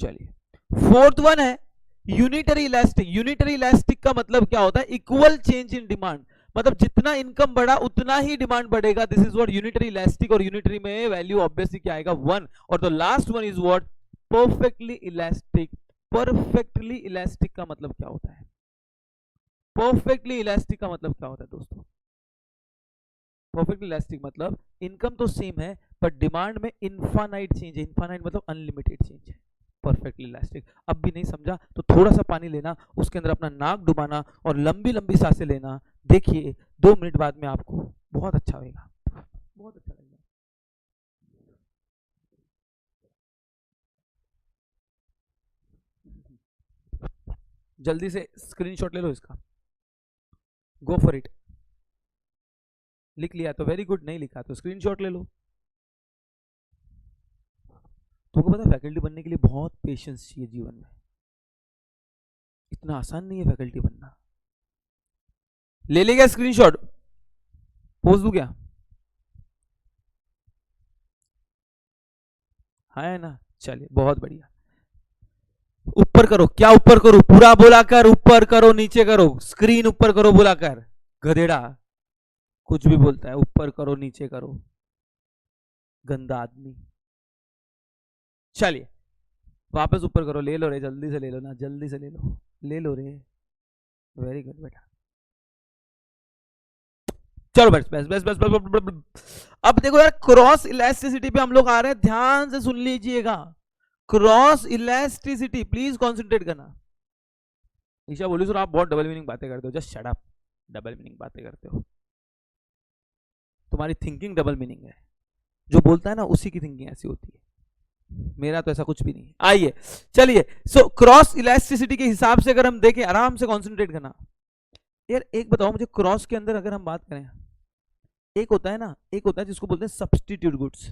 चलिए, फोर्थ वन है यूनिटरी इलास्टिक। यूनिटरी इलास्टिक का मतलब क्या होता है, इक्वल चेंज इन डिमांड, मतलब जितना इनकम बढ़ा उतना ही डिमांड बढ़ेगा, this is what unitary elastic. और यूनिटरी में वैल्यू ऑब्वियसली क्या आएगा, 1। और the last one is what, perfectly elastic. Perfectly elastic का मतलब क्या होता है, परफेक्टली इलास्टिक का मतलब क्या होता है दोस्तों? परफेक्टली इलास्टिक मतलब इनकम तो सेम है पर डिमांड में इनफाइनाइट चेंज है, इनफाइनाइट मतलब अनलिमिटेड चेंज है, परफेक्टली इलास्टिक। अब भी नहीं समझा तो थोड़ा सा पानी लेना, उसके अंदर अपना नाक डुबाना और लंबी लंबी सांसें लेना, देखिए 2 मिनट बाद में आपको बहुत अच्छा होगा, बहुत अच्छा लगेगा। जल्दी से स्क्रीनशॉट ले लो इसका, गो फॉर इट। लिख लिया तो वेरी गुड, नहीं लिखा तो स्क्रीनशॉट ले लो। तुमको पता है फैकल्टी बनने के लिए बहुत पेशेंस चाहिए जीवन में, इतना आसान नहीं है फैकल्टी बनना। ले लेगा स्क्रीनशॉट, पोस्ट दूं क्या? है ना, चलिए बहुत बढ़िया। ऊपर करो, क्या ऊपर करो, पूरा बोला कर, ऊपर करो नीचे करो, स्क्रीन ऊपर करो बोला कर, गधेड़ा कुछ भी बोलता है, ऊपर करो नीचे करो, गंदा आदमी। चलिए वापस ऊपर करो, ले लो रे, जल्दी से ले लो ना, जल्दी से ले लो, ले लो रे, वेरी गुड बेटा। चलो बस बस बस बस बस, बस, बस, बस। अब देखो यार, क्रॉस इलास्टिसिटी पे हम लोग आ रहे हैं, ध्यान से सुन लीजिएगा। क्रॉस इलास्टिसिटी, प्लीज कॉन्सेंट्रेट करना। ईशा बोली सर आप बहुत डबल मीनिंग बातें करते हो, just shut up, double meaning बातें करते हो, तुम्हारी थिंकिंग डबल मीनिंग है, जो बोलता है ना उसी की थिंकिंग ऐसी होती है, मेरा तो ऐसा कुछ भी नहीं है। आइए चलिए, सो क्रॉस इलास्टिसिटी के हिसाब से अगर हम देखें, आराम से कॉन्सेंट्रेट करना यार। एक बताओ मुझे, क्रॉस के अंदर अगर हम बात करें, एक होता है ना, एक होता है जिसको बोलते हैं सब्स्टिट्यूट गुड्स।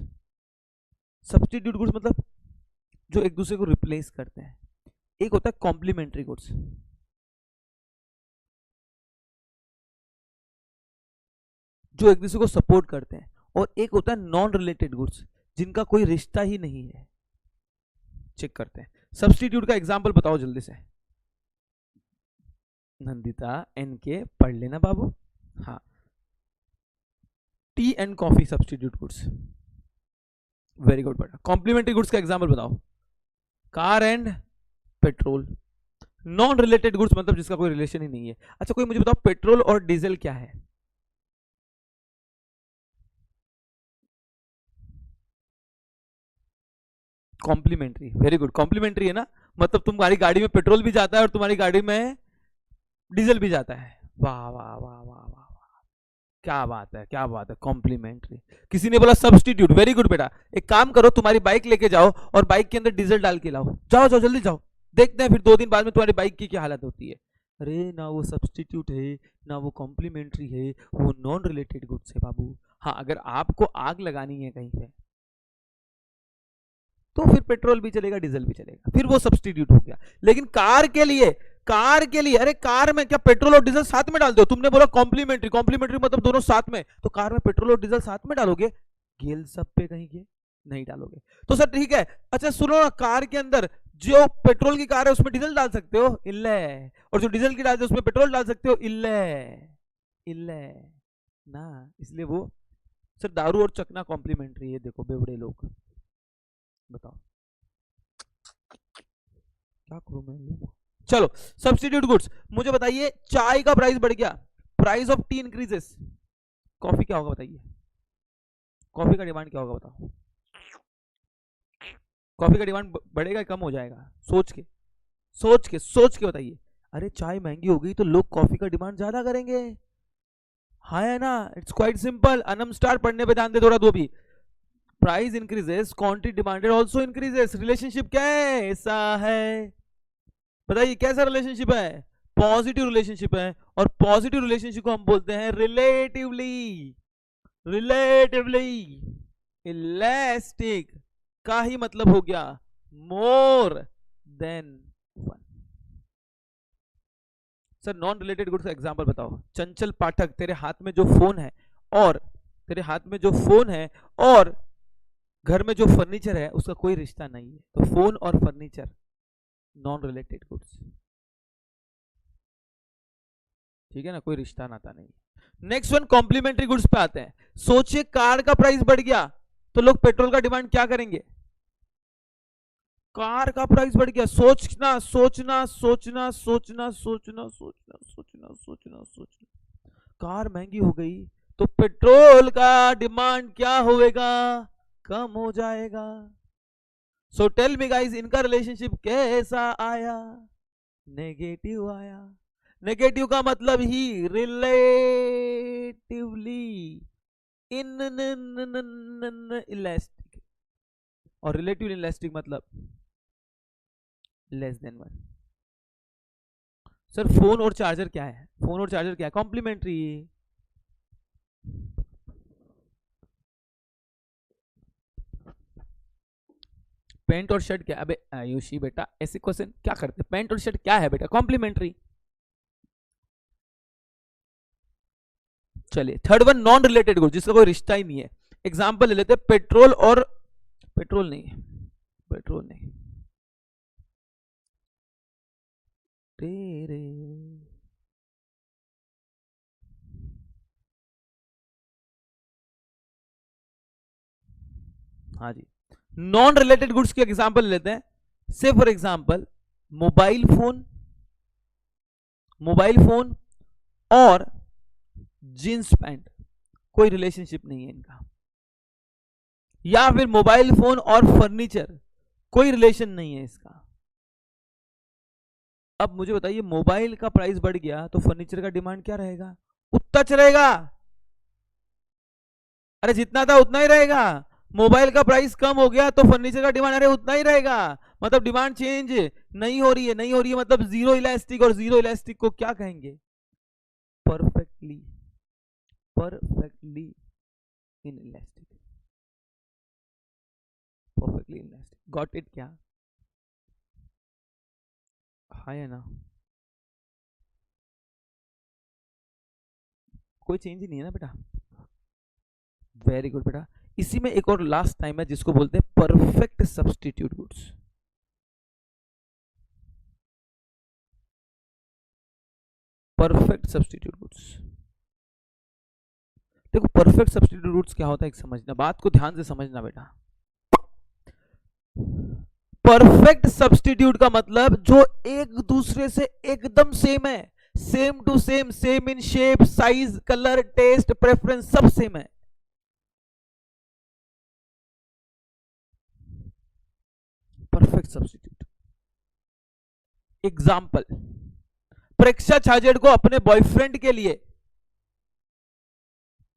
सब्स्टिट्यूट गुड्स मतलब जो एक दूसरे को रिप्लेस करते हैं। एक होता है कॉम्प्लीमेंट्री गुड्स। जो एक दूसरे को सपोर्ट करते हैं, और एक होता है नॉन रिलेटेड गुड्स जिनका कोई रिश्ता ही नहीं है। चेक करते हैं। सब्स्टिट्यूट का एग्जांपल बताओ जल्दी से। नंदिता एन के पढ़ लेना बाबू। हाँ, T and coffee substitute goods, very good बेटा। कॉम्प्लीमेंट्री गुड्स का एग्जांपल बताओ। Car and petrol. Non related goods मतलब जिसका कोई रिलेशन ही नहीं है। अच्छा कोई मुझे बताओ पेट्रोल और डीजल क्या है? Complementary, very good. कॉम्प्लीमेंट्री है ना, मतलब तुम्हारी गाड़ी में पेट्रोल भी जाता है और तुम्हारी गाड़ी में डीजल भी जाता है। वाह वाह वाह वाह वाह, क्या बात है, क्या बात है, कॉम्प्लीमेंट्री। किसी ने बोला सब्स्टिट्यूट, वेरी गुड बेटा। एक काम करो, तुम्हारी बाइक लेके जाओ और बाइक के अंदर डीजल डाल के लाओ, जाओ जाओ जल्दी जाओ, देखते हैं फिर 2 दिन बाद में तुम्हारी बाइक की क्या हालत होती है। अरे ना वो सब्स्टिट्यूट है ना वो कॉम्प्लीमेंट्री है, वो नॉन रिलेटेड गुड्स है बाबू। हाँ, अगर आपको आग लगानी है कहीं पे तो फिर पेट्रोल भी चलेगा डीजल भी चलेगा, फिर वो सब्स्टिट्यूट हो गया। लेकिन कार के लिए, कार के लिए, अरे कार में क्या पेट्रोल और डीजल साथ में डाल दो? तुमने बोला कॉम्प्लीमेंट्री, कॉम्प्लीमेंट्री मतलब दोनों साथ में, तो कार में पेट्रोल और डीजल साथ में डालोगे? गेल सब पे कहीं के नहीं डालोगे। तो सर ठीक है, अच्छा सुनो ना, कार के अंदर जो पेट्रोल की कार है उसमें डीजल डाल सकते हो, इल्ले, और जो डीजल की डालते हो उसमें पेट्रोल डाल सकते हो, इल्ले इल्ले ना। इसलिए वो सर दारू और चकना कॉम्प्लीमेंट्री है। देखो बेवड़े लोग, बताओ क्या करूं मैं। चलो सब्स्टिट्यूट गुड्स, मुझे बताइए चाय का प्राइस बढ़ गया, price of T increases, coffee क्या होगा बताइए? कॉफी का डिमांड क्या होगा बताओ? कॉफी का डिमांड बढ़ेगा कम हो जाएगा? सोच के सोच के सोच के बताइए। अरे चाय महंगी हो गई तो लोग कॉफी का डिमांड ज्यादा करेंगे, हाँ है ना? It's quite simple. Anam star पढ़ने पे ध्यान दे थोड़ा तो भी। Price increases quantity demanded also increases. Relationship कैसा है बताइए? कैसा रिलेशनशिप है? पॉजिटिव रिलेशनशिप है, और पॉजिटिव रिलेशनशिप को हम बोलते हैं रिलेटिवली, रिलेटिवली इलास्टिक का ही मतलब हो गया more than one. Sir non related goods का एग्जांपल बताओ। चंचल पाठक, तेरे हाथ में जो फोन है और तेरे हाथ में जो फोन है और घर में जो फर्नीचर है उसका कोई रिश्ता नहीं है, तो फोन और फर्नीचर नॉन रिलेटेड गुड्स, ठीक है ना, कोई रिश्ता नाता नहीं। नेक्स्ट वन कॉम्प्लीमेंट्री गुड्स पे आते हैं। सोचिए कार का प्राइस बढ़ गया तो लोग पेट्रोल का डिमांड क्या करेंगे? कार का प्राइस बढ़ गया, सोचना सोचना सोचना सोचना सोचना सोचना सोचना सोचना सोचना, कार महंगी हो गई तो पेट्रोल का डिमांड क्या होएगा? कम हो जाएगा। सो टेल मी गाइस, इनका रिलेशनशिप कैसा आया? नेगेटिव आया। नेगेटिव का मतलब ही रिलेटिवली इन इलास्टिक, और रिलेटिव इलास्टिक मतलब less than one. Sir phone और चार्जर क्या है? फोन और चार्जर क्या है? कॉम्प्लीमेंट्री। पैंट और शर्ट क्या? अबे आयुषी बेटा ऐसे क्वेश्चन क्या करते? पैंट और शर्ट क्या है बेटा? कॉम्प्लीमेंट्री। चलिए third one non related good, जिसका कोई रिश्ता ही नहीं है। एग्जांपल ले लेते हैं, पेट्रोल और पेट्रोल नहीं, पेट्रोल नहीं, तेरे हाँ जी, नॉन रिलेटेड गुड्स के एग्जांपल लेते हैं। से for example mobile phone, mobile phone और जींस पैंट, कोई रिलेशनशिप नहीं है इनका। या फिर मोबाइल फोन और फर्नीचर, कोई रिलेशन नहीं है इसका। अब मुझे बताइए मोबाइल का प्राइस बढ़ गया तो फर्नीचर का डिमांड क्या रहेगा? उतना चलेगा? अरे जितना था उतना ही रहेगा। मोबाइल का प्राइस कम हो गया तो फर्नीचर का डिमांड अरे उतना ही रहेगा। मतलब डिमांड चेंज नहीं हो रही है, नहीं हो रही है, मतलब जीरो इलास्टिक। और जीरो इलास्टिक को क्या कहेंगे? Perfectly, perfectly in elastic, perfectly elastic. Got it क्या? हाँ है ना? कोई चेंज ही नहीं है ना बेटा। वेरी गुड बेटा। इसी में एक और लास्ट टाइम है जिसको बोलते हैं perfect substitute goods. Perfect substitute goods, देखो परफेक्ट सब्स्टिट्यूट गुड्स क्या होता है, एक समझना, बात को ध्यान से समझना बेटा। परफेक्ट सब्स्टिट्यूट का मतलब जो एक दूसरे से एकदम सेम है, same to same, same in shape, size, colour, taste, preference, सब सेम है। Perfect substitute. Example, Preksha Chhajed को अपने बॉयफ्रेंड के लिए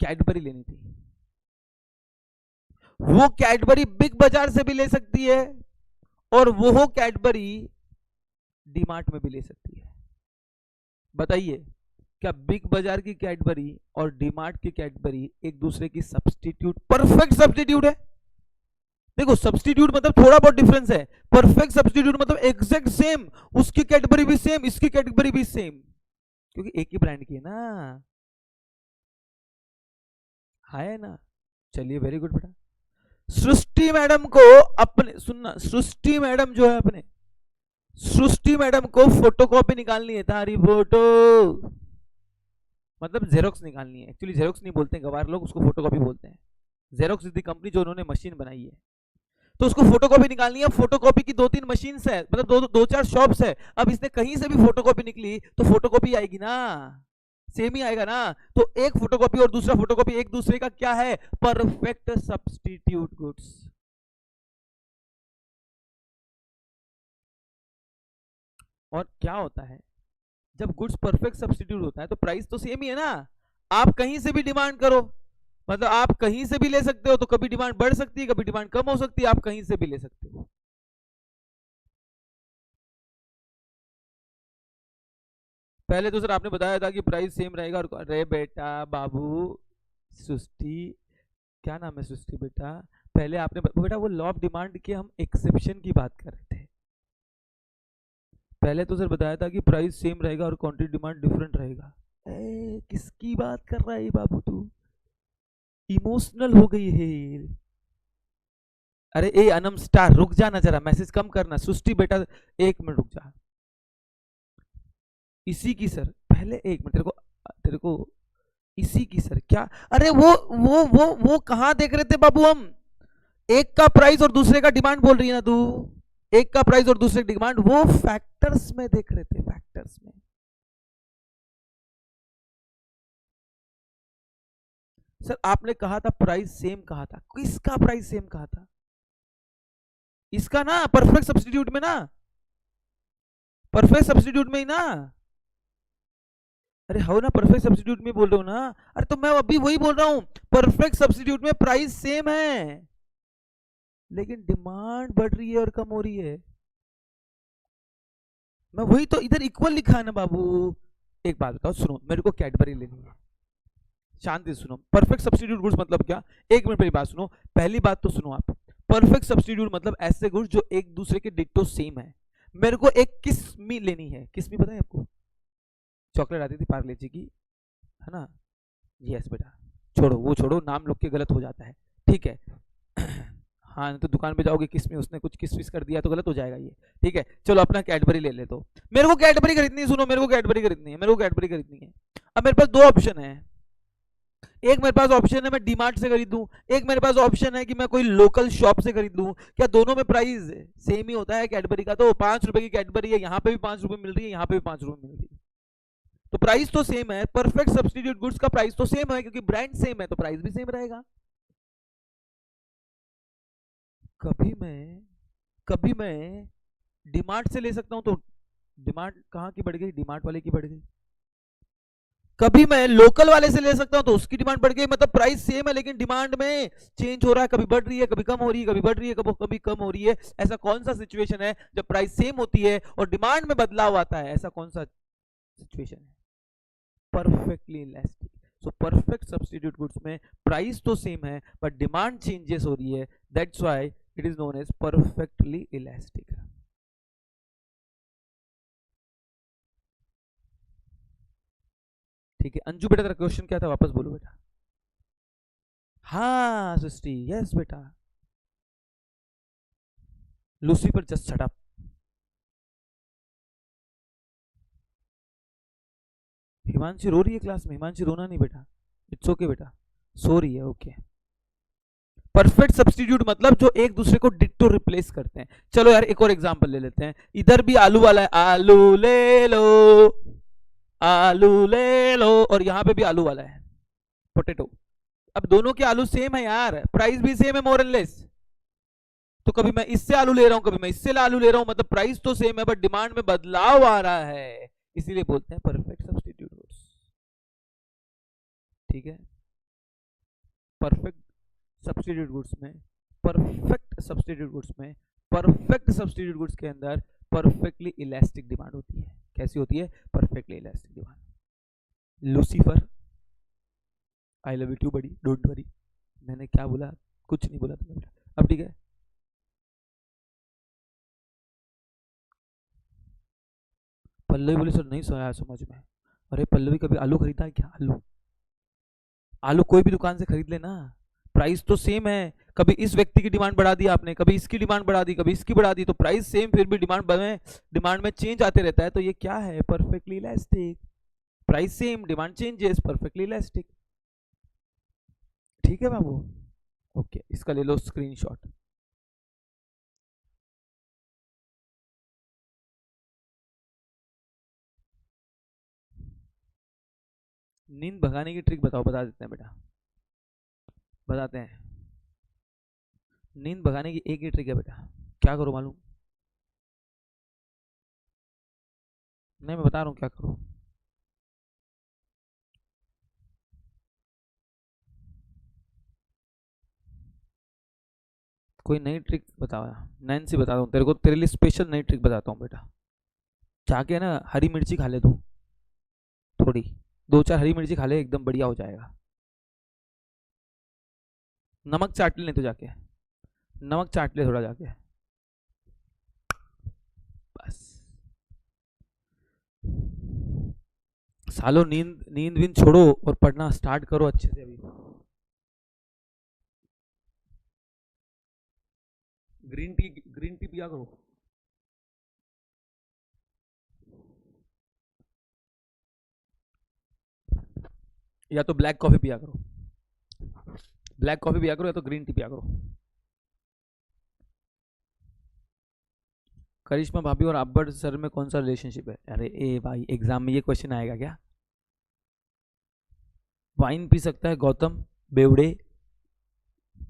कैडबरी लेनी थी। वो कैडबरी बिग बाजार से भी ले सकती है और वो कैडबरी डीमार्ट में भी ले सकती है। बताइए क्या बिग बाजार की कैडबरी और डीमार्ट की कैडबरी एक दूसरे की सब्स्टिट्यूट, परफेक्ट सब्स्टिट्यूट है? देखो सब्स्टिट्यूट मतलब थोड़ा बहुत डिफरेंस है, परफेक्ट सब्स्टिट्यूट मतलब एग्जैक्ट सेम, उसकी कैडबरी भी सेम, इसकी कैडबरी भी सेम, क्योंकि एक ही ब्रांड की है ना, है ना। चलिए वेरी गुड बेटा। सृष्टि मैडम को अपने, सुनना, सृष्टि मैडम जो है अपने, सृष्टि मैडम को फोटोकॉपी निकालनी है, तारी फोटो मतलब जेरोक्स निकालनी है। एक्चुअली जेरोक्स नहीं बोलते हैं गवार लोग, उसको फोटोकॉपी बोलते हैं। जेरोक्स इज द कंपनी जो उन्होंने मशीन बनाई है। तो उसको फोटोकॉपी निकालनी है। फोटोकॉपी की 2-3 मशीन है, मतलब दो चार शॉप्स है। अब इसने कहीं से भी फोटोकॉपी निकली तो फोटोकॉपी आएगी ना, सेम ही आएगा ना। तो एक फोटोकॉपी और दूसरा फोटोकॉपी एक दूसरे का क्या है, परफेक्ट सब्स्टिट्यूट गुड्स। और क्या होता है जब गुड्स परफेक्ट सब्स्टिट्यूट होता है तो प्राइस तो सेम ही है ना। आप कहीं से भी डिमांड करो, मतलब आप कहीं से भी ले सकते हो, तो कभी डिमांड बढ़ सकती है, कभी डिमांड कम हो सकती है, आप कहीं से भी ले सकते हो। पहले तो सर आपने बताया था कि प्राइस सेम रहेगा, और अरे बेटा बाबू, सृष्टि, क्या नाम है सृष्टि बेटा, पहले आपने बेटा वो लॉ ऑफ डिमांड के हम एक्सेप्शन की बात कर रहे थे। पहले तो सर बताया था कि प्राइस सेम रहेगा और क्वांटिटी डिमांड डिफरेंट रहेगा। किसकी बात कर रहा है बाबू तू, इमोशनल हो गई है। अरे ए अनम स्टार रुक जाना जरा, मैसेज कम करना। सृष्टि बेटा 1 मिनट रुक जा। इसी की सर, पहले 1 मिनट, तेरे को इसी की सर क्या, अरे वो कहाँ देख रहे थे बाबू हम, एक का प्राइस और दूसरे का डिमांड बोल रही है ना तू, एक का प्राइस और दूसरे की डिमांड, वो फैक्टर्स में देख रहे थे, फैक्टर्स में। सर आपने कहा था प्राइस सेम, कहा था, किसका प्राइस सेम कहा था, इसका ना, परफेक्ट सब्स्टिट्यूट में ना, परफेक्ट सब्स्टिट्यूट में ही ना। अरे हो ना, परफेक्ट सब्स्टिट्यूट में बोल रहा हूँ ना। अरे तो मैं अभी वही बोल रहा हूँ, परफेक्ट सब्स्टिट्यूट में प्राइस सेम है लेकिन डिमांड बढ़ रही है और कम हो रही है। मैं वही तो, इधर इक्वल लिखा है ना बाबू। एक बात बताओ, सुनो, मेरे को कैडबरी लेनी है, शांति सुनो। परफेक्ट सब्स्टिट्यूट गुड्स मतलब क्या, 1 मिनट मेरी बात सुनो, पहली बात तो सुनो आप। परफेक्ट सब्स्टिट्यूट मतलब ऐसे गुड्स जो एक दूसरे के डिट्टो सेम है। मेरे को एक किस्मी लेनी है, किस्मी पता है आपको, चॉकलेट आती थी पार्ले जी की, है ना। यस बेटा, छोड़ो वो, छोड़ो नाम लोग के गलत हो जाता है, ठीक है। हाँ तो दुकान पे जाओगे किस में, उसने कुछ किस विस कर दिया तो गलत हो जाएगा ये, ठीक है। चलो अपना कैडबरी ले ले। तो मेरे को कैडबरी खरीदनी है, सुनो, मेरे को कैडबरी खरीदनी है, मेरे को कैडबरी खरीदनी है। अब मेरे पास 2 ऑप्शन है, एक मेरे पास ऑप्शन है मैं डीमार्ट से खरीदूं, एक मेरे पास ऑप्शन है कि मैं कोई लोकल शॉप से खरीद लूं। क्या दोनों में प्राइस सेम ही होता है कैडबरी का? तो 5 रुपए की कैडबरी है, यहाँ पे भी 5 रुपए मिल रही है, यहाँ पे भी 5 रुपए मिल रही है, तो प्राइस तो सेम है। परफेक्ट सब्स्टिट्यूट गुड्स का प्राइस तो सेम है क्योंकि ब्रांड सेम है, तो प्राइस भी सेम रहेगा। कभी मैं डिमार्ट से ले सकता हूं तो डिमांड कहाँ की बढ़ गई, डिमार्ट वाले की बढ़ गई। कभी मैं लोकल वाले से ले सकता हूं तो उसकी डिमांड बढ़ गई, मतलब प्राइस सेम है लेकिन डिमांड में चेंज हो रहा है, कभी बढ़ रही है, कभी कम हो रही है, कभी बढ़ रही है, कभी कम हो रही है। ऐसा कौन सा सिचुएशन है जब प्राइस सेम होती है और डिमांड में बदलाव आता है, ऐसा कौन सा सिचुएशन है? Perfectly elastic. So perfect substitute goods में प्राइस तो सेम है बट डिमांड चेंजेस हो रही है, that's why it is known as perfectly elastic. ठीक है अंजू बेटा, तेरा क्वेश्चन क्या था, वापस बोलो बेटा। हाँ सृष्टि, यस बेटा, Lucifer just shut up. Himanshi रो रही है क्लास में, हिमांशी रोना नहीं बेटा, इट्स ओके बेटा, सो रही है, ओके। परफेक्ट सब्स्टिट्यूट मतलब जो एक दूसरे को डिट्टो रिप्लेस करते हैं। चलो यार एक और एग्जांपल ले लेते हैं, इधर भी आलू वाला है, आलू ले लो, आलू ले लो, और यहाँ पे भी आलू वाला है, पोटैटो। अब दोनों के आलू सेम है यार, प्राइस भी सेम है मोर एंड लेस, तो कभी मैं इससे आलू ले रहा हूं, कभी मैं इससे आलू ले रहा हूं, मतलब प्राइस तो सेम है बट डिमांड में बदलाव आ रहा है, इसीलिए बोलते हैं परफेक्ट सब्स्टिट्यूट गुड्स। ठीक है, परफेक्ट सब्स्टिट्यूट गुड्स में, परफेक्ट सब्स्टिट्यूट गुड्स में, परफेक्ट सब्स्टिट्यूट गुड्स के अंदर परफेक्टली इलास्टिक डिमांड होती है। कैसी होती है? Perfectly elastic demand. Lucifer, I love you too buddy, don't worry. मैंने क्या बोला? कुछ नहीं बोला तुमने बेटा। अब ठीक है, पल्लवी बोली सर नहीं सोया समझ में। अरे पल्लवी कभी आलू खरीदा है क्या? आलू, आलू कोई भी दुकान से खरीद लेना, प्राइस तो सेम है। कभी इस व्यक्ति की डिमांड बढ़ा दी आपने, कभी इसकी डिमांड बढ़ा दी, कभी इसकी बढ़ा दी, तो प्राइस सेम फिर भी डिमांड में चेंज आते रहता है। तो ये क्या है? Perfectly elastic. Price same, demand changes, perfectly elastic. ठीक है बाबू, ओके, इसका ले लो स्क्रीनशॉट। नींद भगाने की ट्रिक बताओ, बता देते हैं बेटा, बताते हैं। नींद भगाने की एक ही ट्रिक है बेटा, क्या करो मालूम? नहीं मैं बता रहा हूँ क्या करो। कोई नई ट्रिक बताओ यार, नैन्सी बता दूँ तेरे को, तेरे लिए स्पेशल नई ट्रिक बताता हूँ बेटा। जाके ना हरी मिर्ची खा ले तू, थोड़ी, 2-4 हरी मिर्ची खा ले, एकदम बढ़िया हो जाएगा। नमक चाट ले तो जाके, नमक चाट ले थोड़ा जाके, बस। सालों नींद नींद विंद छोड़ो और पढ़ना स्टार्ट करो अच्छे से अभी। ग्रीन टी पिया करो। या तो ब्लैक कॉफी पिया करो, ब्लैक कॉफी पिया करो, या तो ग्रीन टी पिया करो। करिश्मा भाभी और अब्बर सर में कौन सा रिलेशनशिप है? अरे ए भाई, एग्जाम में ये क्वेश्चन आएगा क्या? वाइन पी सकता है गौतम बेवड़े,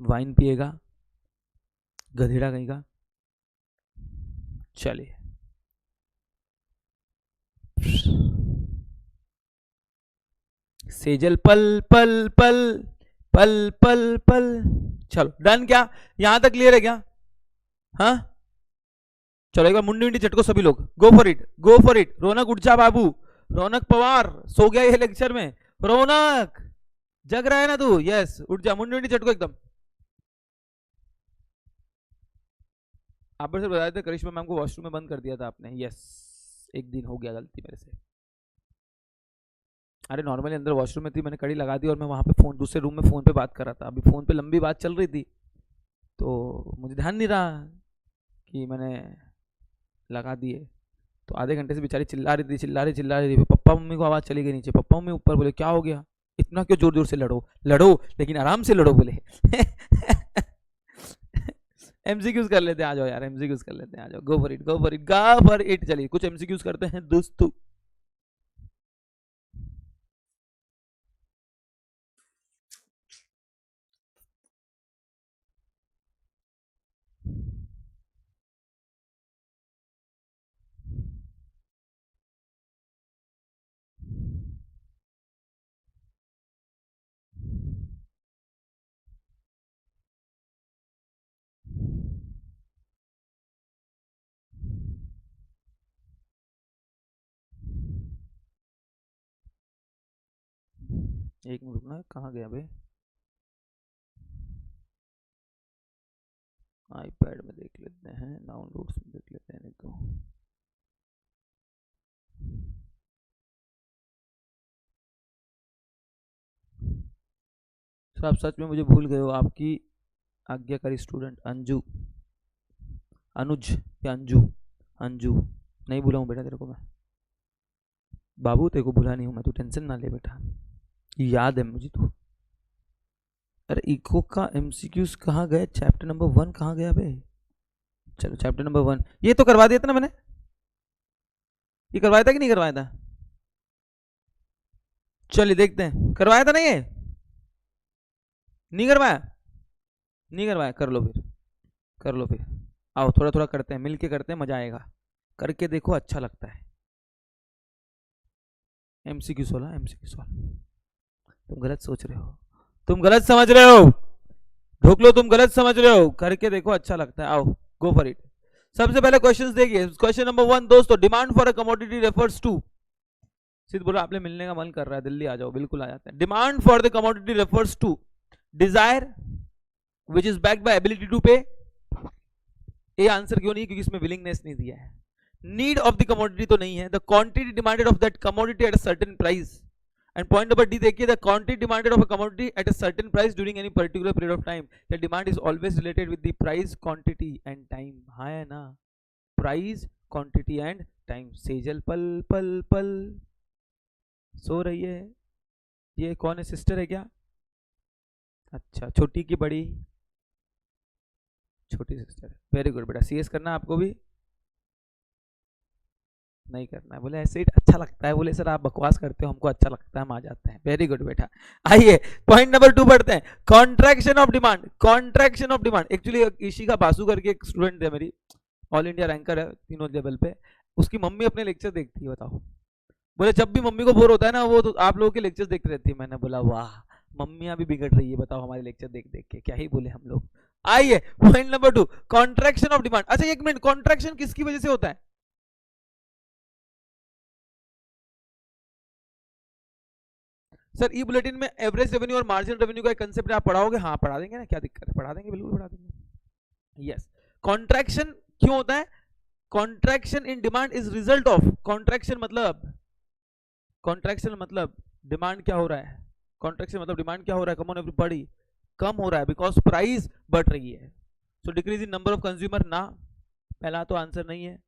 वाइन पिएगा, गधेड़ा कहीं का। चलिए, सेजल पल पल पल पल पल पल। चलो डन, क्या यहां तक क्लियर है क्या? हाँ चलो एक बार मुंडी मुंडी झटको सभी लोग, go for it, go for it. Raunak उठ जा बाबू, रौनक पवार सो गया ये लेक्चर में। रौनक जग रहा है ना तू? यस, उठ जा, मुंडी मुंडी झटको एकदम। आप से बताया था करिश्मा मैम को वॉशरूम में बंद कर दिया था आपने, यस, एक दिन हो गया गलती मेरे से। अरे नॉर्मली अंदर वॉशरूम में थी, मैंने कड़ी लगा दी और मैं वहाँ पे फोन, दूसरे रूम में फ़ोन पे बात कर रहा था। अभी फ़ोन पे लंबी बात चल रही थी तो मुझे ध्यान नहीं रहा कि मैंने लगा दिए। तो आधे घंटे से बेचारी चिल्ला रही थी, चिल्ला रही थी। पप्पा मम्मी को आवाज़ चली गई नीचे, पप्पा मम्मी ऊपर, बोले क्या हो गया, इतना क्यों जोर जोर से लड़ो? लड़ो लेकिन आराम से लड़ो बोले। एमसीक्यूज कर लेते हैं, आ जाओ यार, एमसीक्यूज कर लेते हैं, आ जाओ, गो for it, go for it, go for it. चलिए कुछ एमसीक्यूज करते हैं दोस्तों। एक मिनट रुकना, कहाँ गया भाई? आईपैड में देख लेते हैं, डाउनलोड्स में देख लेते हैं, नहीं तो सर आप सच में मुझे भूल गए हो, आपकी आज्ञाकारी स्टूडेंट अंजू, अनुज या अंजू, अंजू नहीं भूला हूँ बेटा तेरे को मैं, बाबू तेरे को भूला नहीं हूँ मैं, तू टेंशन ना ले बेटा, याद है मुझे तो। अरे इको का एमसीक्यूज कहाँ गए, चैप्टर नंबर 1 कहाँ गया बे? चलो चैप्टर नंबर 1 ये तो करवा दिया था ना मैंने, ये करवाया था कि नहीं करवाया था? चलिए देखते हैं, करवाया था ना ये? नहीं करवाया? नहीं करवाया, कर लो फिर, कर लो फिर, आओ थोड़ा थोड़ा करते हैं, मिलके करते हैं, मजा आएगा, करके देखो अच्छा लगता है। एमसीक्यू 16, एमसीक्यू 16, तुम गलत सोच रहे हो, तुम गलत समझ रहे हो, ढोक लो, तुम गलत समझ रहे हो, करके देखो अच्छा लगता है, आओ गो फॉर इट। सबसे पहले क्वेश्चंस देखिए, क्वेश्चन नंबर 1 दोस्तों, demand for a commodity refers to, Siddh बोला आपने मिलने का मन कर रहा है, दिल्ली आ जाओ, बिल्कुल आ जाते हैं। Demand for the commodity refers to desire which is backed by ability to pay, ये आंसर क्यों नहीं, क्योंकि इसमें विलिंगनेस नहीं दिया है। नीड ऑफ द कमोडिटी तो नहीं है, the quantity demanded of that commodity at a certain price, and point number D देखिए, the quantity demanded of a commodity at a certain price during any particular period of time, the demand is always related with the price, quantity and time. हाँ है ना, price, quantity and time. Sejal पल पल पल सो रही है, ये कौन है, सिस्टर है क्या? अच्छा, छोटी की बड़ी? छोटी सिस्टर, वेरी गुड बेटा। सीएस करना आपको भी? नहीं करना है, बोले ऐसे ही अच्छा लगता है, बोले सर आप बकवास करते हो, हमको अच्छा लगता है, हम आ जाते हैं। वेरी गुड बेटा। आइए पॉइंट नंबर 2 पढ़ते हैं, contraction of demand. Contraction of demand, actually Ishika Basu करके एक स्टूडेंट है मेरी, ऑल इंडिया रैंकर है तीनों लेवल पे, उसकी मम्मी अपने लेक्चर देखती है, बताओ, बोले जब भी मम्मी को बोर होता है ना, वो तो आप लोगों के लेक्चर देखते रहती है। मैंने बोला वाह, मम्मियां भी बिगड़ रही है, बताओ हमारे लेक्चर देख देख के, क्या ही बोले हम लोग। आइए point number 2, contraction of demand. अच्छा एक मिनट, कॉन्ट्रैक्शन किसकी वजह से होता है? सर ई बुलेटिन में एवरेज रेवेन्यू और मार्जिनल रेवेन्यू का कंसेप्ट आप पढ़ाओगे? हाँ पढ़ा देंगे ना, क्या दिक्कत है, पढ़ा देंगे, बिल्कुल पढ़ा देंगे। यस, कॉन्ट्रैक्शन क्यों होता है? Contraction in demand is result of, contraction मतलब डिमांड क्या हो रहा है, कॉन्ट्रैक्शन मतलब डिमांड क्या हो रहा है, कम ऑन एवरीबॉडी, कम हो रहा है बिकॉज प्राइस बढ़ रही है। So decrease in number of consumer, ना, पहला तो आंसर नहीं है,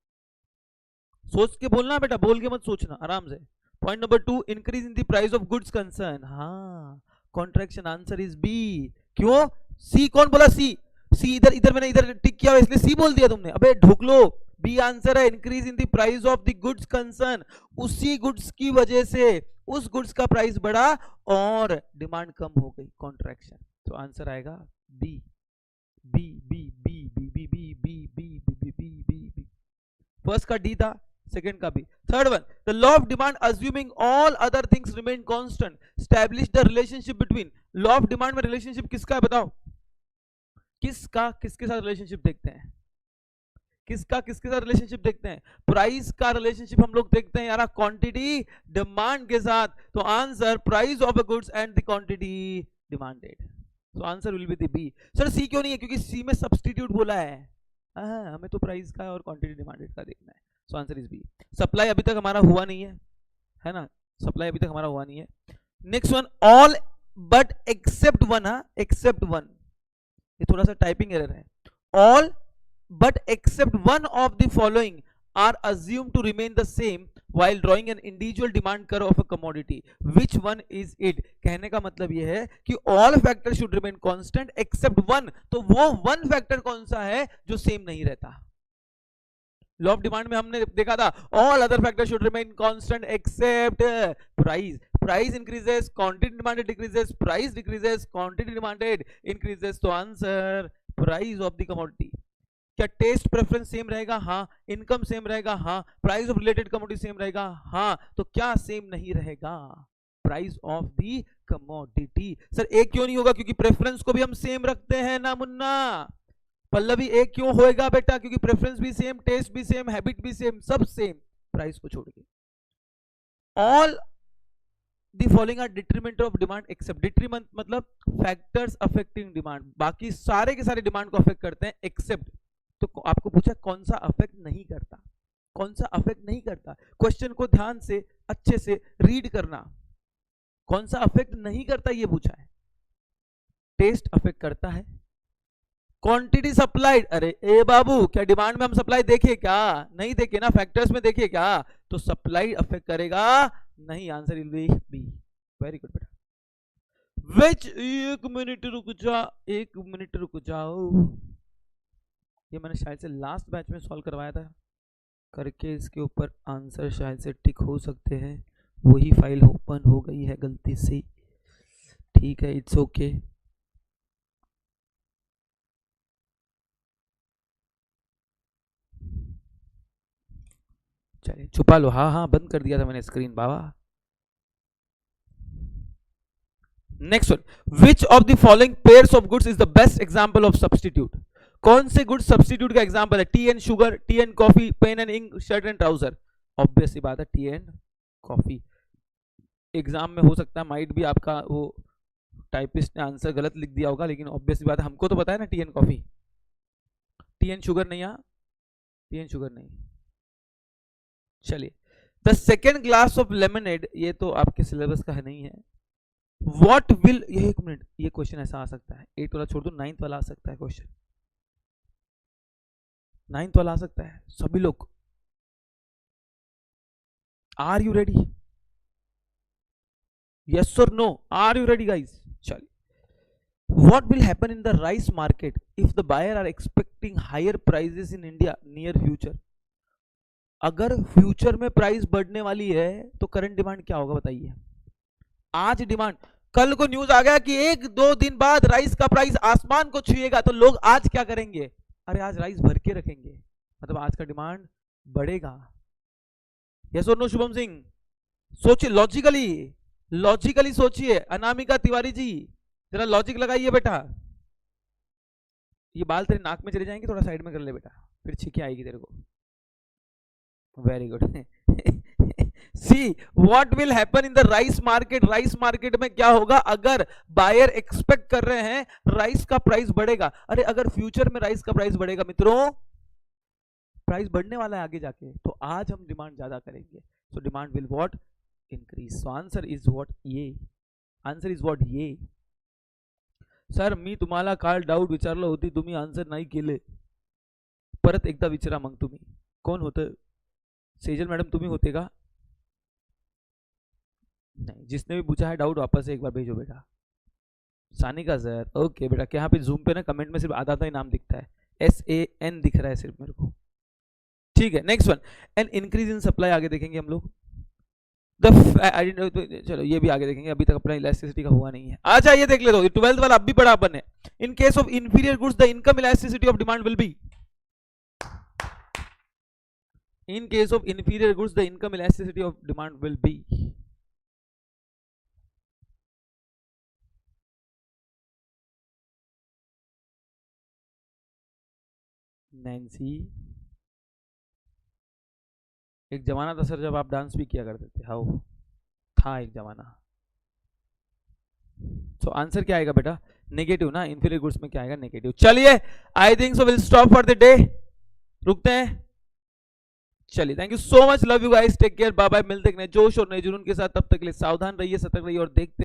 सोच के बोलना बेटा, बोल के मत सोचना, आराम से। Point number 2, increase in the price of goods concern, हाँ कॉन्ट्रैक्शन, आंसर इज बी। क्यों? सी कौन बोला? सी, सी इधर इधर मैंने इधर टिक किया इसलिए सी बोल दिया तुमने, अबे ढूक लो, बी आंसर है, increase in the price of the goods concern, उसी गुड्स की वजह से उस गुड्स का प्राइस बढ़ा और डिमांड कम हो गई, कॉन्ट्रैक्शन। तो आंसर आएगा B, B B B B B B B B B B B B. First का डी था, सेकंड का भी। Third one, the law of demand assuming all other things remain constant establish the relationship between, law of demand में relationship किसका है बताओ, किसका किसके साथ रिलेशनशिप देखते हैं, किसका किसके साथ रिलेशनशिप देखते हैं? प्राइस का रिलेशनशिप हम लोग देखते हैं यार, क्वांटिटी डिमांड के साथ, तो answer price of a goods and the quantity demanded, so answer will be the B. Sir C क्यों नहीं है? क्योंकि सी में सब्स्टिट्यूट बोला है, हमें तो प्राइस का और क्वांटिटी डिमांडेड का देखना है, so answer is B. Supply अभी तक हमारा हुआ नहीं है ना, सप्लाई अभी तक हमारा हुआ नहीं है। Next one, all but except one, except one, ये थोड़ा सा टाइपिंग एरर है, all but except one of the following are assumed to remain the same while drawing an individual demand curve of a commodity, which one is it? कहने का मतलब यह है कि all factors should remain constant except one, तो वो one factor कौन सा है जो सेम नहीं रहता? लॉ ऑफ डिमांड में हमने देखा था all other factors should remain constant except price, price increases quantity demanded decreases, price decreases quantity demanded increases, तो answer price of the commodity. क्या टेस्ट प्रेफरेंस सेम रहेगा? हाँ। इनकम सेम रहेगा? हाँ। Price of related commodity same रहेगा? हाँ। तो क्या सेम नहीं रहेगा? Price of the commodity. Sir एक क्यों नहीं होगा? क्योंकि प्रेफरेंस को भी हम सेम रखते हैं ना मुन्ना। पल्लवी एक क्यों होएगा बेटा? क्योंकि प्रेफरेंस भी सेम, टेस्ट भी सेम, हैबिट भी सेम, सब सेम, प्राइस को छोड़ के। All the following are determinant of demand except, determinant मतलब फैक्टर्स अफेक्टिंग डिमांड, बाकी सारे के सारे डिमांड को अफेक्ट करते हैं एक्सेप्ट। तो आपको पूछा कौन सा अफेक्ट नहीं करता, कौन सा अफेक्ट नहीं करता। क्वेश्चन को ध्यान से अच्छे से रीड करना, कौन सा अफेक्ट नहीं करता ये पूछा है। टेस्ट अफेक्ट करता है? क्वांटिटी सप्लाइड, अरे ए बाबू क्या डिमांड में हम सप्लाई देखे क्या? नहीं देखे ना, फैक्टर्स में देखे क्या? तो सप्लाई अफेक्ट करेगा नहीं, answer will be B. Very good बेटा। विच, एक मिनट रुक जाओ, ये मैंने शायद से लास्ट बैच में सॉल्व करवाया था करके, इसके ऊपर आंसर शायद से टिक हो सकते हैं। वही फाइल ओपन हो गई है गलती से, ठीक है, इट्स ओके। चलिए छुपा लो, हाँ हाँ बंद कर दिया था मैंने स्क्रीन बाबा। Next one, which of the following pairs of goods is the best example of substitute? कौन से गुड सब्स्टिट्यूट का एग्जांपल है? Tea and sugar, tea and coffee, pen and ink, shirt and trouser. Obvious सी बात है tea and coffee. Exam में हो सकता है माइट भी आपका वो टाइपिस्ट ने आंसर गलत लिख दिया होगा, लेकिन ऑब्वियस सी बात है हमको तो पता है ना T and coffee. T and sugar नहीं, यहाँ टी एंड शुगर नहीं। चलिए, the second glass of lemonade, ये तो आपके सिलेबस का है नहीं है। व्हाट विल, ये एक मिनट, ये क्वेश्चन ऐसा आ सकता है, 8 वाला छोड़ दो, 9th वाला आ सकता है क्वेश्चन, 9th वाला आ सकता है। सभी लोग आर यू रेडी? यस और no, are you ready guys? चलिए, what will happen in the rice market if the buyer are expecting higher prices in India near future? अगर फ्यूचर में प्राइस बढ़ने वाली है तो करंट डिमांड क्या होगा बताइए? आज डिमांड, कल को न्यूज आ गया कि 1-2 दिन बाद राइस का प्राइस आसमान को छुएगा, तो लोग आज क्या करेंगे? अरे आज राइस भर के रखेंगे, मतलब आज का डिमांड बढ़ेगा। यस और नो शुभम सिंह? सोचिए लॉजिकली सोचिए। अनामिका तिवारी जी जरा लॉजिक लगाइए बेटा। ये बाल तेरे नाक में चले जाएंगे, थोड़ा साइड में कर ले बेटा, फिर छींके आएगी तेरे को। Very good. See what will happen in the rice market? Rice market में क्या होगा? अगर बायर एक्सपेक्ट कर रहे हैं राइस का प्राइस बढ़ेगा, अरे अगर फ्यूचर में राइस का प्राइस बढ़ेगा मित्रों, प्राइस बढ़ने वाला है आगे जाके, तो आज हम डिमांड ज्यादा करेंगे, so demand will what? Increase. So answer is what? ये आंसर इज व्हाट? ये। सर मी तुम्हाला काल डाऊट विचारलं होती, तुम्ही आन्सर नाही केले, परत एकदा विचारा मग तुम्ही। कोण होतं? सेजल मैडम तुम्ही होते का? नहीं, जिसने भी पूछा है डाउट वापस से एक बार भेजो बेटा। सानिका सर, ओके बेटा। क्या यहाँ पे जूम पे ना कमेंट में सिर्फ आधा ही नाम दिखता है, SAN दिख रहा है सिर्फ मेरे को, ठीक है। Next one, an increase in supply, आगे देखेंगे हम लोग। चलो ये भी आगे देखेंगे, अभी तक अपना इलास्टिसिटी का हुआ नहीं है। अच्छा ये देख ले दो, 12th वाला अब भी पढ़ा अपन ने। In case of inferior goods the income elasticity of demand will be, in case of inferior goods the income elasticity of demand will be, Nancy. एक जमाना था सर जब आप डांस भी किया करते थे, हाउ था एक जमाना। तो आंसर क्या आएगा बेटा? नेगेटिव ना, इंफीरियर गुड्स में क्या आएगा? नेगेटिव। चलिए I think so will stop for the day, रुकते हैं। चलिए thank you so much, love you guys, take care, bye bye. मिलते हैं जोश और नए जुनून के साथ, तब तक के लिए सावधान रहिए, सतर्क रहिए और देखते